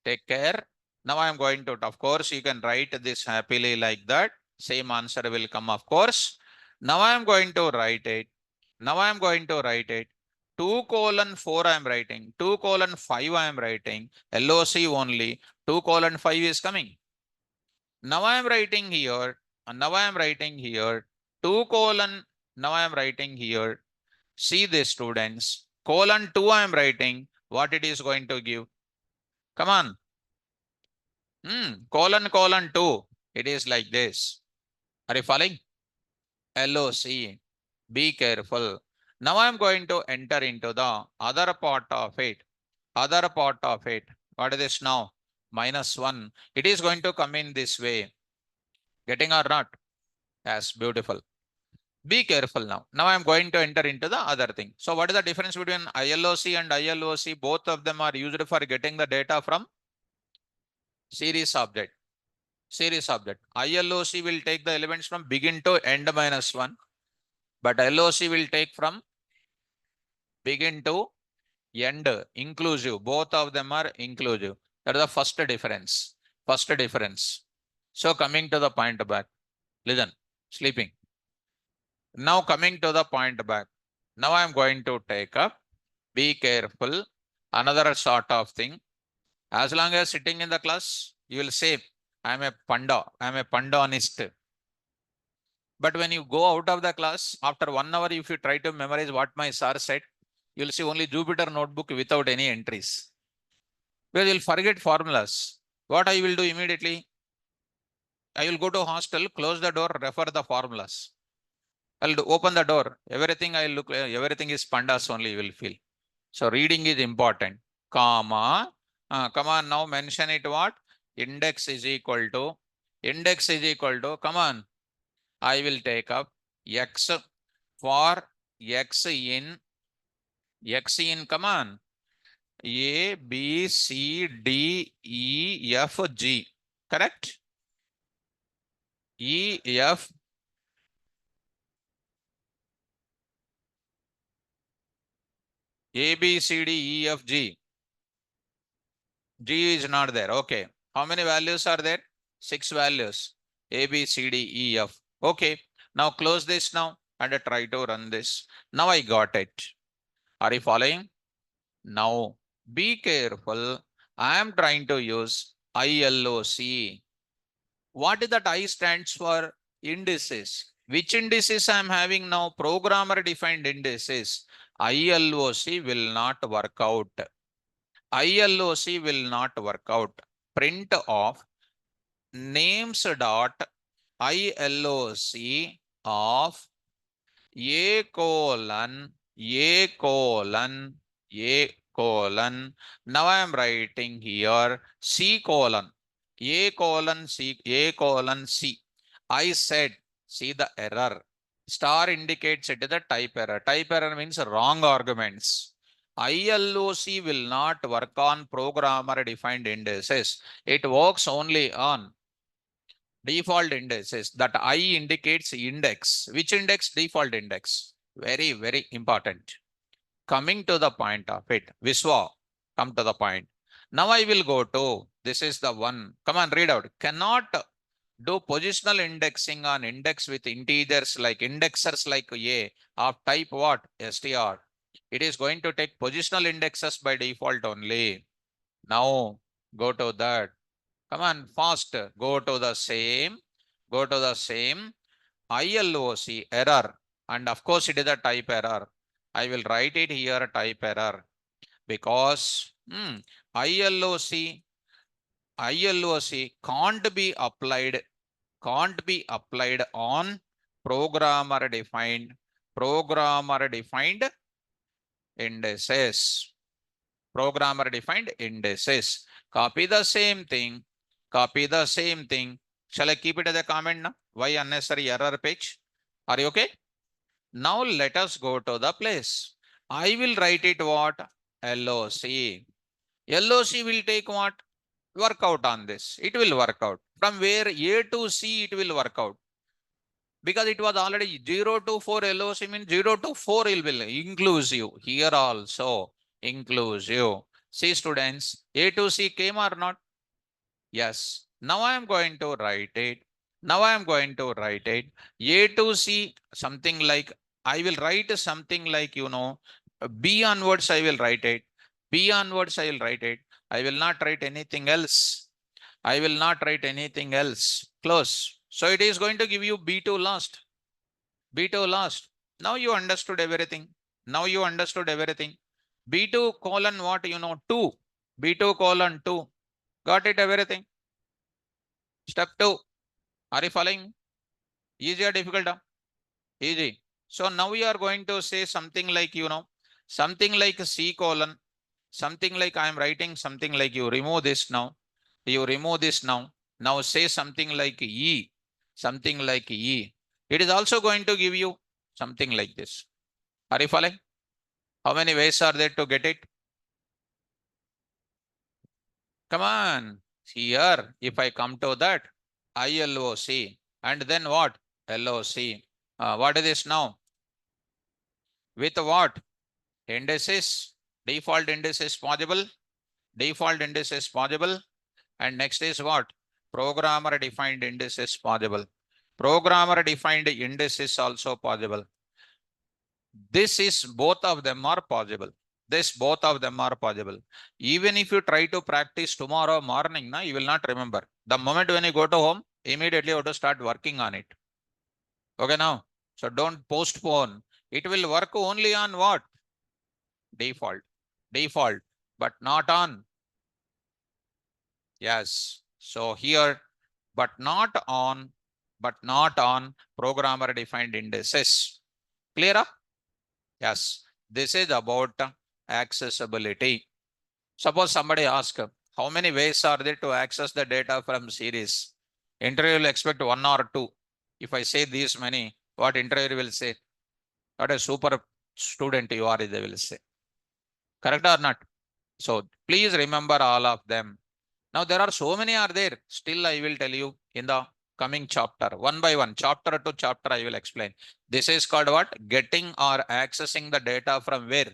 Take care. Now I am going to, of course, you can write this happily like that. Same answer will come, of course. Now I am going to write it. Now I am going to write it. 2:4 I am writing. 2:5 I am writing. LOC only. 2:5 is coming. Now I am writing here. And now I am writing here. 2 colon. Now I am writing here. See this, students. Colon 2 I am writing. What it is going to give? Come on. Colon 2. It is like this. Are you following? LOC. Be careful. Now I am going to enter into the other part of it. Other part of it. What is this now? -1. It is going to come in this way. Getting or not? Yes, beautiful. Be careful now. Now I am going to enter into the other thing. So what is the difference between ILOC and ILOC? Both of them are used for getting the data from Series object. Series object. ILOC will take the elements from begin to end minus 1. But LOC will take from begin to end inclusive. Both of them are inclusive. That is the first difference. First difference. So coming to the point back. Listen, sleeping. Now coming to the point back. Now I am going to take up. Be careful. Another sort of thing. As long as sitting in the class, you will say, I am a panda. I am a pandanist. But when you go out of the class, after 1 hour, if you try to memorize what my sir said, you'll see only Jupyter notebook without any entries. Because you'll forget formulas. What I will do immediately? I will go to hostel, close the door, refer the formulas. I'll open the door. Everything I look, everything is pandas only you will feel. So reading is important. Comma. Come on, now mention it what? Index is equal to, come on. I will take up X for X in, come on. A, B, C, D, E, F, G. Correct? E, F, A, B, C, D, E, F, G. G is not there. Okay. How many values are there? 6 values. A, B, C, D, E, F. Okay. Now close this now and try to run this. Now I got it. Are you following? Now be careful. I am trying to use ILOC. What is that I stands for? Indices. Which indices I am having now? Programmer defined indices. ILOC will not work out. ILOC will not work out. Print of names dot ILOC of A colon, A colon, A colon. Now I am writing here C colon, A colon, C, A colon, C. I said, see the error. Star indicates it is a type error. Type error means wrong arguments. ILOC will not work on programmer defined indices. It works only on default indices. That I indicates index. Which index? Default index. Very, very important. Coming to the point of it. Viswa, come to the point. Now I will go to, this is the one. Come on, read out. Cannot do positional indexing on index with integers like indexers like A of type what? str. It is going to take positional indexes by default only. Now go to that. Come on, fast. Go to the same. Go to the same. ILOC error. And of course, it is a type error. I will write it here type error because ILOC can't be applied on programmer defined indices. Programmer defined indices. Copy the same thing. Copy the same thing. Shall I keep it as a comment now? Why unnecessary error page? Are you okay? Now let us go to the place. I will write it what? LOC. LOC will take what? Work out on this. It will work out. From where A to C it will work out. Because it was already 0 to 4 LOC means 0 to 4 it will inclusive. Here also inclusive. See students, A to C came or not? Yes. Now I am going to write it. Now I am going to write it. A to C, something like, I will write something like, B onwards I will write it. B onwards I will write it. I will not write anything else. I will not write anything else. Close. So it is going to give you B2 last. B2 last. Now you understood everything. Now you understood everything. B2 colon what? 2. B2 colon 2. Got it everything. Step 2. Are you following? Easy or difficult? Easy. So now we are going to say something like, something like C colon, something like I am writing something like you remove this now. You remove this now. Now say something like E, something like E. It is also going to give you something like this. Are you following? How many ways are there to get it? Come on. Here, if I come to that, ILOC, and then what? LOC. What is this now? With what? Indices, default indices possible, default indices possible, and next is what? Programmer defined indices possible. Programmer defined indices also possible. This is both of them are possible. This both of them are possible. Even if you try to practice tomorrow morning, na, you will not remember. The moment when you go to home, immediately you have to start working on it. Okay now? So don't postpone. It will work only on what? Default. Default, but not on. Yes. So here, but not on programmer defined indices. Clear up? Yes. This is about accessibility. Suppose somebody asks, how many ways are there to access the data from series? Interviewer will expect one or two. If I say these many, what interviewer will say? What a super student you are, they will say. Correct or not? So please remember all of them. Now there are so many are there. Still, I will tell you in the coming chapter, one by one, chapter to chapter, I will explain. This is called what? Getting or accessing the data from where?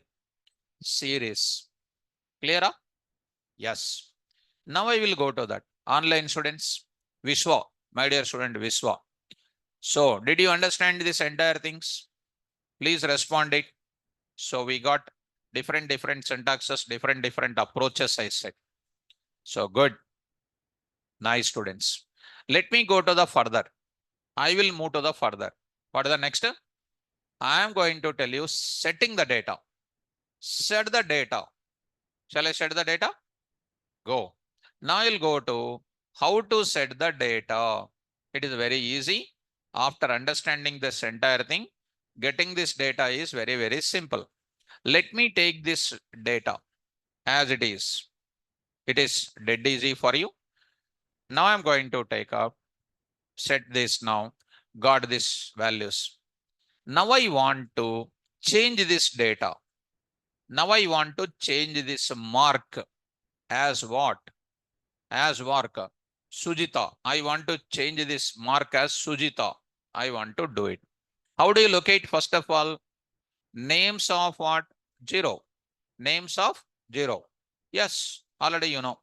Series. Clear up? Yes. Now I will go to that. Online students, Vishwa, my dear student Vishwa. So did you understand this entire things? Please respond it. So we got different syntaxes, different approaches, I said. So good. Nice students. Let me go to the further. I will move to the further. What is the next? I am going to tell you setting the data. Set the data. Shall I set the data? Go. Now I'll go to how to set the data. It is very easy. After understanding this entire thing, getting this data is very simple. Let me take this data as it is. It is dead easy for you. Now I'm going to take up, set this now, got this values. Now I want to change this data. Now I want to change this mark as what? As mark. Sujita. I want to change this mark as Sujita. I want to do it. How do you locate? First of all, names of what? 0. Names of 0. Yes, already you know.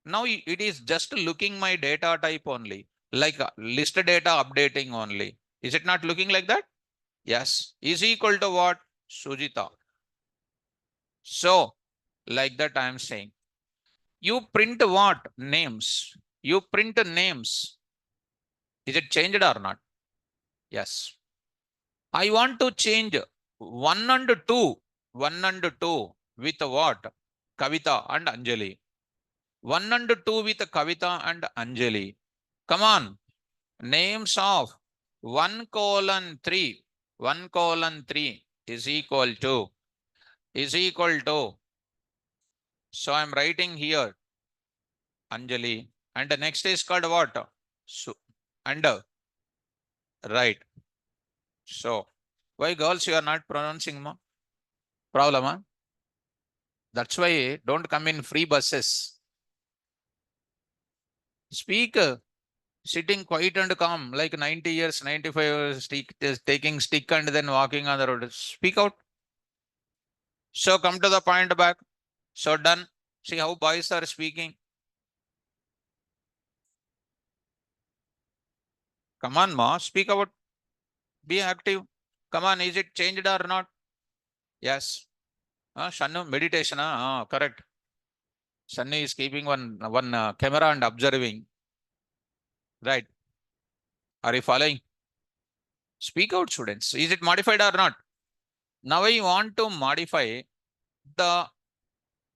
Now it is just looking my data type only, like list data updating only. Is it not looking like that? Yes. Is equal to what? Sujita. So, like that I am saying. You print what? Names. You print names. Is it changed or not? Yes. I want to change 1 and 2. 1 and 2 with what? Kavita and Anjali. 1 and 2 with Kavita and Anjali. Come on. Names of 1:3. 1:3 is equal to. So I'm writing here Anjali. And the next is called what? So, under. Right. So, why girls you are not pronouncing ma? Problem, huh? That's why don't come in free buses. Speak, sitting quiet and calm, like 90 years, 95 years, taking stick and then walking on the road. Speak out. So come to the point back. So done. See how boys are speaking. Come on, ma. Speak out. Be active. Come on. Is it changed or not? Yes. Shanu, meditation. Correct. Sunny is keeping one camera and observing. Right. Are you following? Speak out, students. Is it modified or not? Now I want to modify the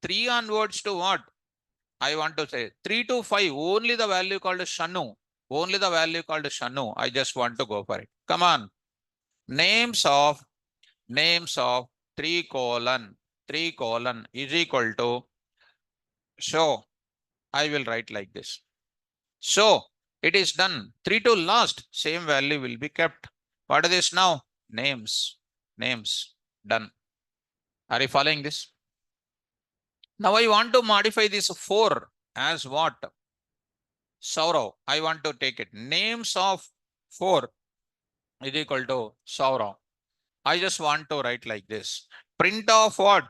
3 onwards to what? I want to say 3 to 5. Only the value called Shanu. Only the value called Shanu. I just want to go for it. Come on. Names of 3 colon is equal to. So I will write like this. So it is done. 3 to last, same value will be kept. What is this now? Names. Done. Are you following this? Now I want to modify this 4 as what? Saurav. I want to take it. Names of 4 is equal to Saurav. I just want to write like this. Print of what?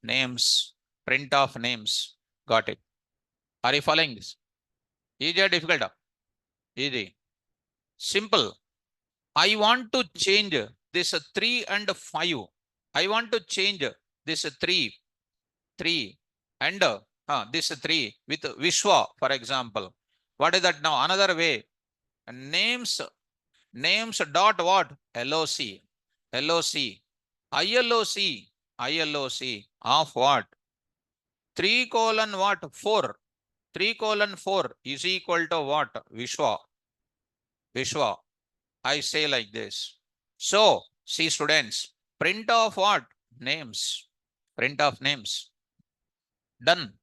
Names. Print of names. Got it. Are you following this? Easy or difficult? Easy. Simple. I want to change this 3 and 5. I want to change this 3 and this 3 with Vishwa, for example. What is that now? Another way. Names dot what? LOC. LOC. ILOC. ILOC of what? 3 colon what? 4. 3 colon 4 is equal to what? Vishwa. Vishwa. I say like this. So, see students, print of what? Names. Print of names. Done.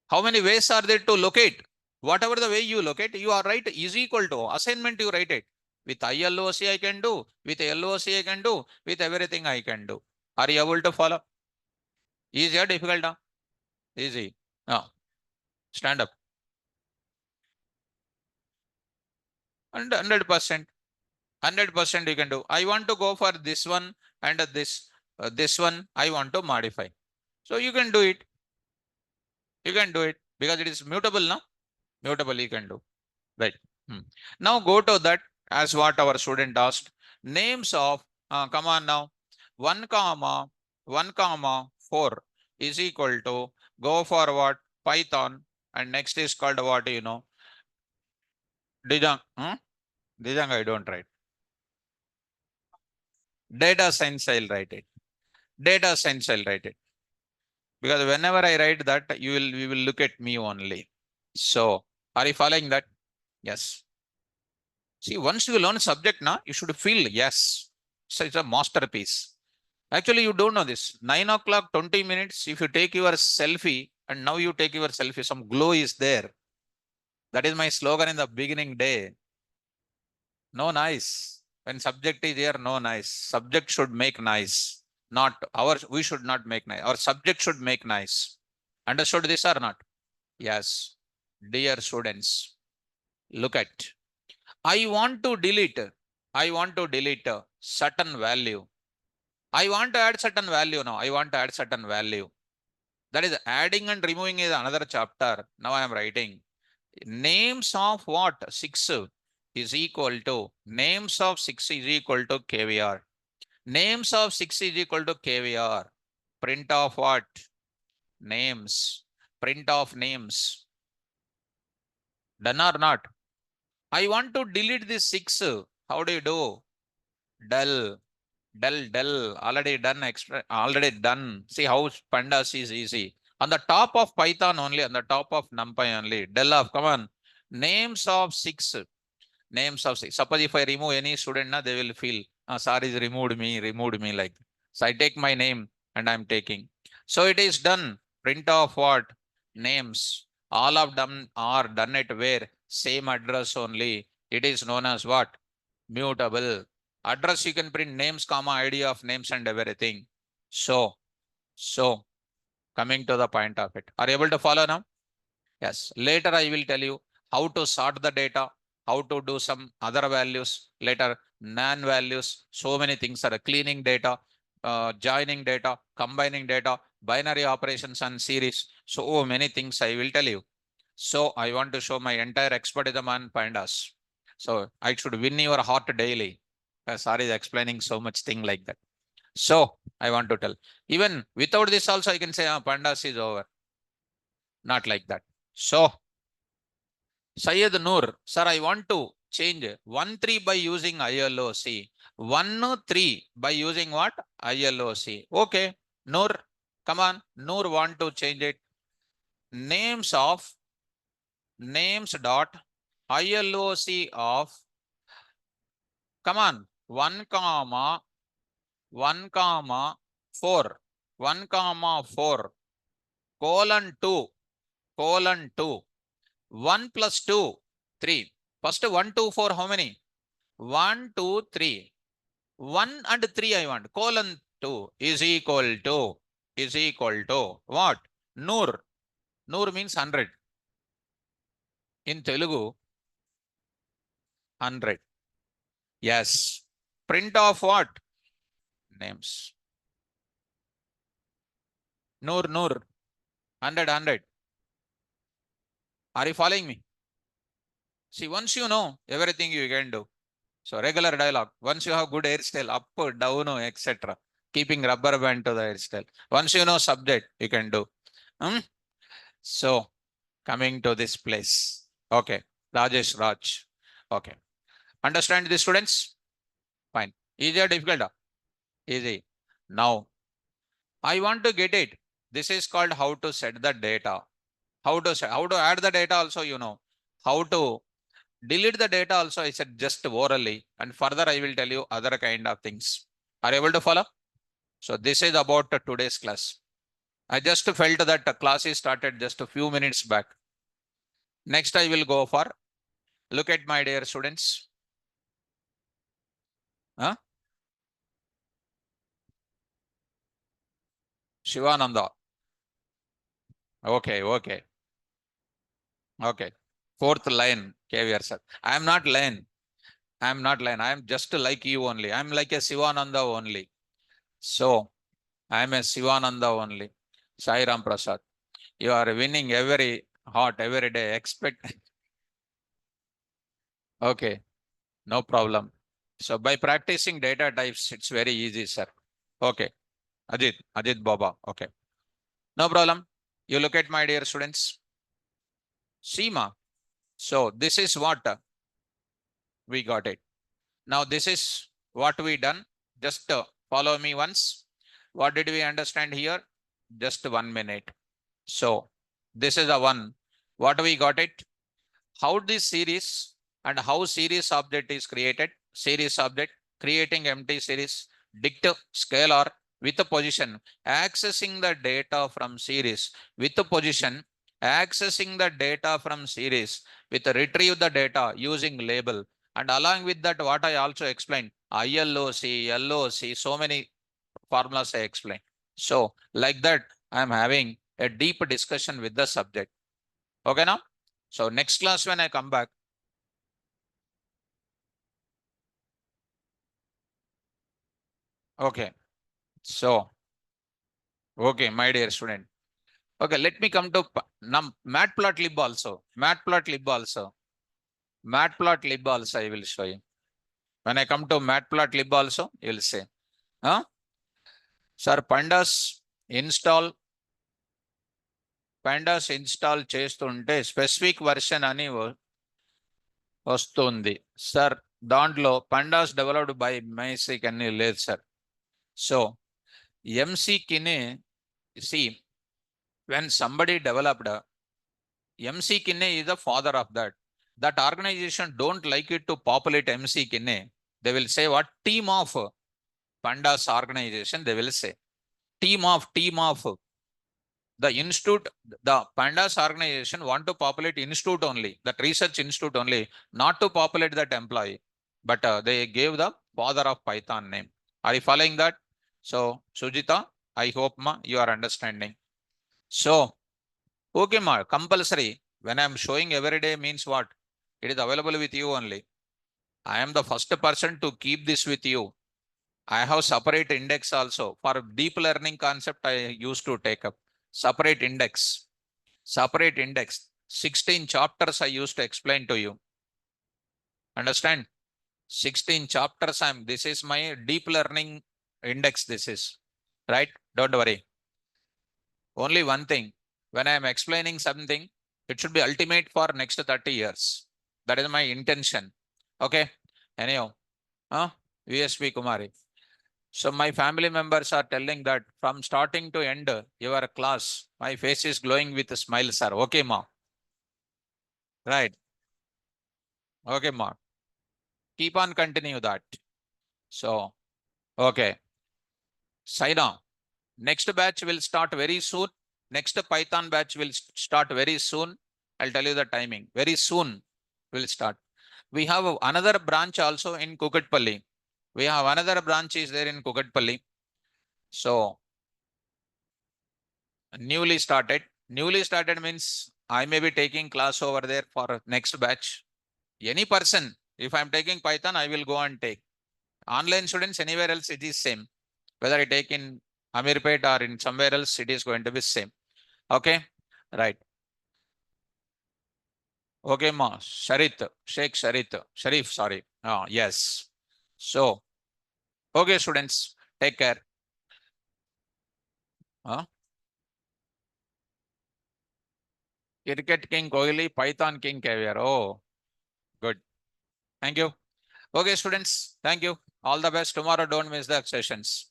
How many ways are there to locate? Whatever the way you locate, you are right, is equal to assignment, you write it. With ILOC I can do, with LOC I can do, with everything I can do. Are you able to follow? Easy or difficult? Huh? Easy. Now, stand up. 100%. 100% you can do. I want to go for this one and this one I want to modify. So you can do it. You can do it because it is mutable, no? Mutable you can do. Right. Now go to that as what our student asked. Names of, come on now, 1 comma 1 comma 4 is equal to, go for what? Python, and next is called what, you know? Dijang. Dijang I don't write. Data science I'll write it. Data science I'll write it. Because whenever I write that, we will look at me only. So are you following that? Yes. See, once you learn subject now, you should feel yes. So it's a masterpiece. Actually, you don't know this. 9 o'clock, 20 minutes. If you take your selfie, and now you take your selfie, some glow is there. That is my slogan in the beginning day. No nice. When subject is here, no nice. Subject should make nice. Not our, we should not make nice. Our subject should make nice. Understood this or not? Yes. Dear students, look at. I want to delete a certain value. I want to add certain value now. I want to add certain value. That is adding and removing is another chapter. Now I am writing. Names of what? 6 is equal to, names of 6 is equal to KVR. Names of 6 is equal to KVR. Print of what? Names. Print of names. Done or not? I want to delete this 6. How do you do? Del. Already done. Already done. See how pandas is easy. On the top of Python only, on the top of NumPy only. Del of, come on. Names of 6. Names of 6. Suppose if I remove any student, na, they will feel, sorry, removed me like. So I take my name and I'm taking. So it is done. Print of what? Names. All of them are done at where? Same address only. It is known as what? Mutable. Address you can print names, comma, ID of names and everything. So coming to the point of it. Are you able to follow now? Yes. Later I will tell you how to sort the data, how to do some other values. Later, non values. So many things are cleaning data, joining data, combining data, binary operations and series. So many things I will tell you. So I want to show my entire expertism on pandas. So I should win your heart daily. Sorry, is explaining so much thing like that. So I want to tell. Even without this also I can say pandas is over. Not like that. So Syed Noor, sir, I want to change 1-3 by using ILOC. 1-3 by using what? ILOC. Okay, Noor, come on. Noor want to change it. Names dot ILOC of, come on, 1 comma 1 comma 4. 1 comma 4 colon 2 colon 2. 1 plus 2, 3. First 1, 2, 4, how many? 1, 2, 3. 1 and 3 I want. Colon 2 is equal to what? Noor. Noor means 100. In Telugu, 100. Yes. Print of what? Names. Noor, 100, 100. Are you following me? See, once you know everything you can do. So regular dialogue. Once you have good hairstyle, up, down, etc. Keeping rubber band to the hairstyle. Once you know subject, you can do. So coming to this place. Okay. Rajesh Raj. Okay. Understand this, students? Fine. Easy or difficult? Easy. Now, I want to get it. This is called how to set the data. How to add the data also, you know. How to delete the data also, I said just orally. And further, I will tell you other kind of things. Are you able to follow? So this is about today's class. I just felt that the class is started just a few minutes back. Next, I will go for, look at my dear students. Huh? Shivananda. Okay, okay, okay. Fourth line, KVR sir. I am not line. I am not line. I am just like you only. I am like a Shivananda only. So I am a Shivananda only. Sai Ram Prasad. You are winning every hot every day. Expect. Okay, no problem. So by practicing data types, it's very easy, sir. Okay. Ajit Baba. Okay. No problem. You look at my dear students. Seema. So this is what we got it. Now this is what we done. Just follow me once. What did we understand here? Just 1 minute. So this is a one. What we got it? How this series and how series object is created. Series object, creating empty series, dict scalar with a position, accessing the data from series with a position, accessing the data from series with a retrieve the data using label. And along with that, what I also explained, ILOC, LOC, so many formulas I explained. So like that, I am having a deep discussion with the subject. Okay now? So next class when I come back, okay. So, okay, my dear student. Okay, let me come to matplotlib also. Matplotlib also. Matplotlib also I will show you. When I come to matplotlib also, you will say, huh? Sir, pandas install చేస్తుంటే specific version అని వస్తుంది. Sir దాంట్లో pandas developed by MySQL అని లేదు sir. So, MCKని see, when somebody developed MCKne is the father of that. That organization don't like it to populate MCKne. They will say what? Team of pandas organization, they will say. Team of the institute, the pandas organization want to populate institute only, that research institute only, not to populate that employee. But they gave the father of Python name. Are you following that? So, Sujita, I hope you are understanding. So, okay, ma, compulsory. When I am showing every day means what? It is available with you only. I am the first person to keep this with you. I have separate index also. For deep learning concept, I used to take up. Separate index. Separate index. 16 chapters I used to explain to you. Understand? 16 chapters this is my deep learning index, this is. Right? Don't worry. Only one thing. When I am explaining something, it should be ultimate for next 30 years. That is my intention. Okay. Anyhow, VSP Kumari. So my family members are telling that from starting to end your class, my face is glowing with a smile, sir. Okay, ma. Right. Okay, ma. Keep on continue that. So, okay. Saida, next batch will start very soon. Next Python batch will start very soon. I'll tell you the timing. Very soon will start. We have another branch also in Kukatpalli. We have another branch is there in Kukatpalli. So, newly started. Newly started means I may be taking class over there for next batch. Any person, if I'm taking Python, I will go and take. Online students anywhere else, it is same. Whether I take in Amirpet or in somewhere else, it is going to be same. Okay, right. Okay, ma. Sharit, Sheikh Sharit, Sharif, sorry. Oh, yes. So, okay, students, take care. Cricket King Kohli, Python King Caviar. Oh, good. Thank you. Okay, students, thank you. All the best. Tomorrow, don't miss the sessions.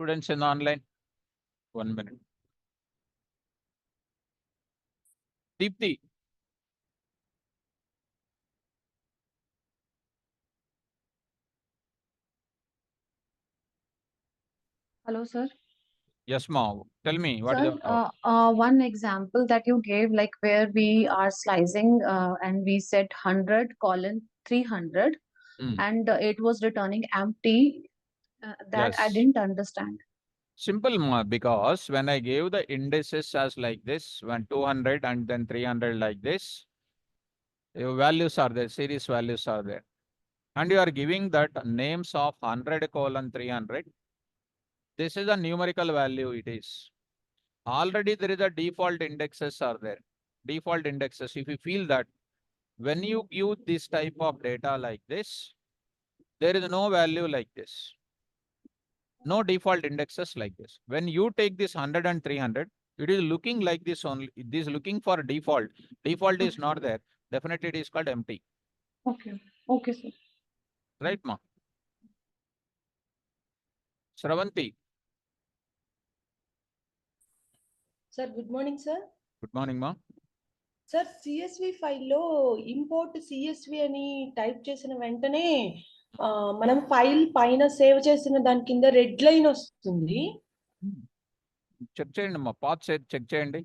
Students in online, 1 minute. Deepthi. Hello, sir. Yes, ma. Tell me, what is Sir, the doubt? one example that you gave, like where we are slicing and we said 100 colon 300 Hmm. and it was returning empty. That I Yes. didn't understand. Simple, ma, because when I gave the indices as like this, when 200 and then 300 like this, your values are there, series values are there. And you are giving that names of 100 colon 300. This is a numerical value it is. Already there is a default indexes are there. Default indexes, if you feel that when you give this type of data like this, there is no value like this. No default indexes like this. When you take this 100 and 300, it is looking like this only. It is looking for default. Default is Okay. not there. Definitely it is called empty. Okay. Okay, sir. Right, ma? Sravanti, Sir, good morning, sir. good morning, ma. Sir CSV ఫైల్లో import CSV అని type చేసిన వెంటనే మనం file పైన save చేసిన దాని కింద red line వస్తుంది. చెక్ చేయండి మా పాత్ చెక్ చేయండి.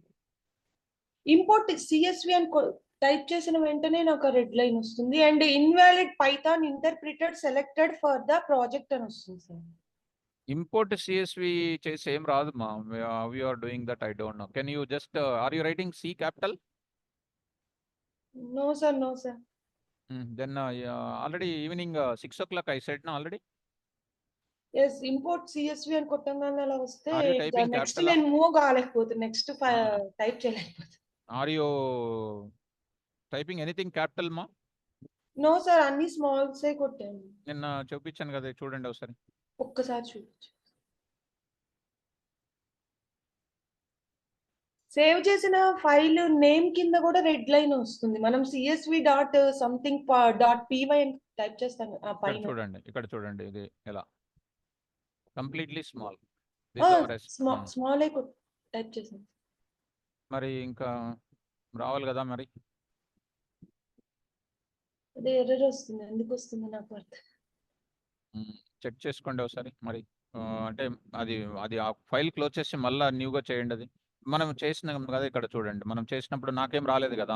ఇంపోర్ట్ సిఎస్వి అని టైప్ చేసిన వెంటనే నాకు రెడ్ లైన్ వస్తుంది and invalid Python interpreter selected for the project అని వస్తుంది సార్. ఇంపోర్ట్ సిఎస్వి చేసి ఏం రాదు మా. You are doing that I don't know. Can you just are you writing C capital? No sir, no sir. Then already evening 6 o'clock I said na already. Yes, import CSV అని కొట్టంగానే అలా వస్తే Are you typing next capital? నేను move కాలేకపోతున్నాను, next type చేయలేకపోతున్నాను. Are you typing anything capital ma? No sir, అన్ని స్మాల్సే కొట్టాను. నిన్న చూపించాను కదా, చూడండి ఒకసారి. ఒక్కసారి చూపించు. సేవ్ చేసిన ఫైల్ నేమ్ కింద కూడా రెడ్ లైన్ వస్తుంది. మనం CSV dot something dot py అని టైప్ చేస్తాం ఆ పైన. చూడండి, ఇక్కడ చూడండి, ఇది ఎలా కంప్లీట్లీ స్మాల్. స్మాల్ టైప్ చేసాను. మరి ఇంకా రావాలి కదా మరి. అదే ఎర్రర్ వస్తుంది, ఎందుకు వస్తుంది నాకు అర్థం. చెక్ చేసుకోండి ఒకసారి మరి. అంటే అది అది ఆ ఫైల్ క్లోజ్ చేసి మళ్ళీ న్యూగా చేయండి. అది మనం చేసినాం కదా, ఇక్కడ చూడండి. మనం చేసినప్పుడు నాకేం రాలేదు కదా.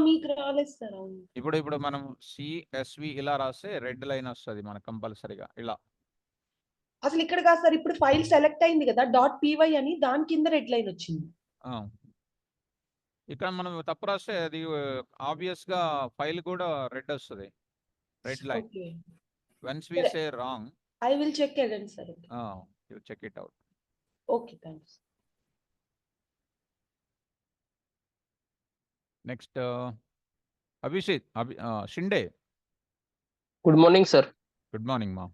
మీకు రాలేదు సార్. ఇప్పుడు మనం సిఎస్వి ఇలా రాస్తే రెడ్ లైన్ వస్తుంది మనకు కంపల్సరీగా ఇలా. అసలు ఇక్కడ కాదు సార్, ఇప్పుడు ఫైల్ సెలెక్ట్ అయింది కదా డాట్ పీవై అని, దాని కింద రెడ్ లైన్ వచ్చింది. ఇక్కడ మనం తప్పు రాస్తే అది ఆబ్వియస్ గా ఫైల్ కూడా రెడ్ వస్తుంది, red line. Once we say wrong, I will check again, sir. You check it out. Okay, thanks. Next, Abhishek, Shinde. Good morning, sir. Good morning, ma.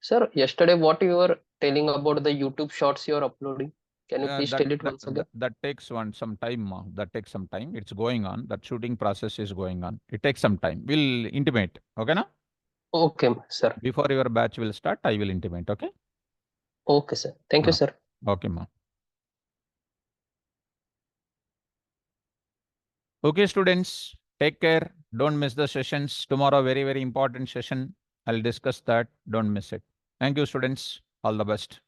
Sir, yesterday what you were telling about the YouTube shorts you are uploading? Can you please tell it once again? That takes some time, ma. That takes some time. It's going on. That shooting process is going on. It takes some time. We'll intimate. Okay, na? Okay, sir. Before your batch will start, I will intimate. Okay. Okay, sir. Thank you, sir. Okay, ma. Okay, students, take care. Don't miss the sessions. Tomorrow, very, very important session. I'll discuss that. Don't miss it. Thank you, students. All the best.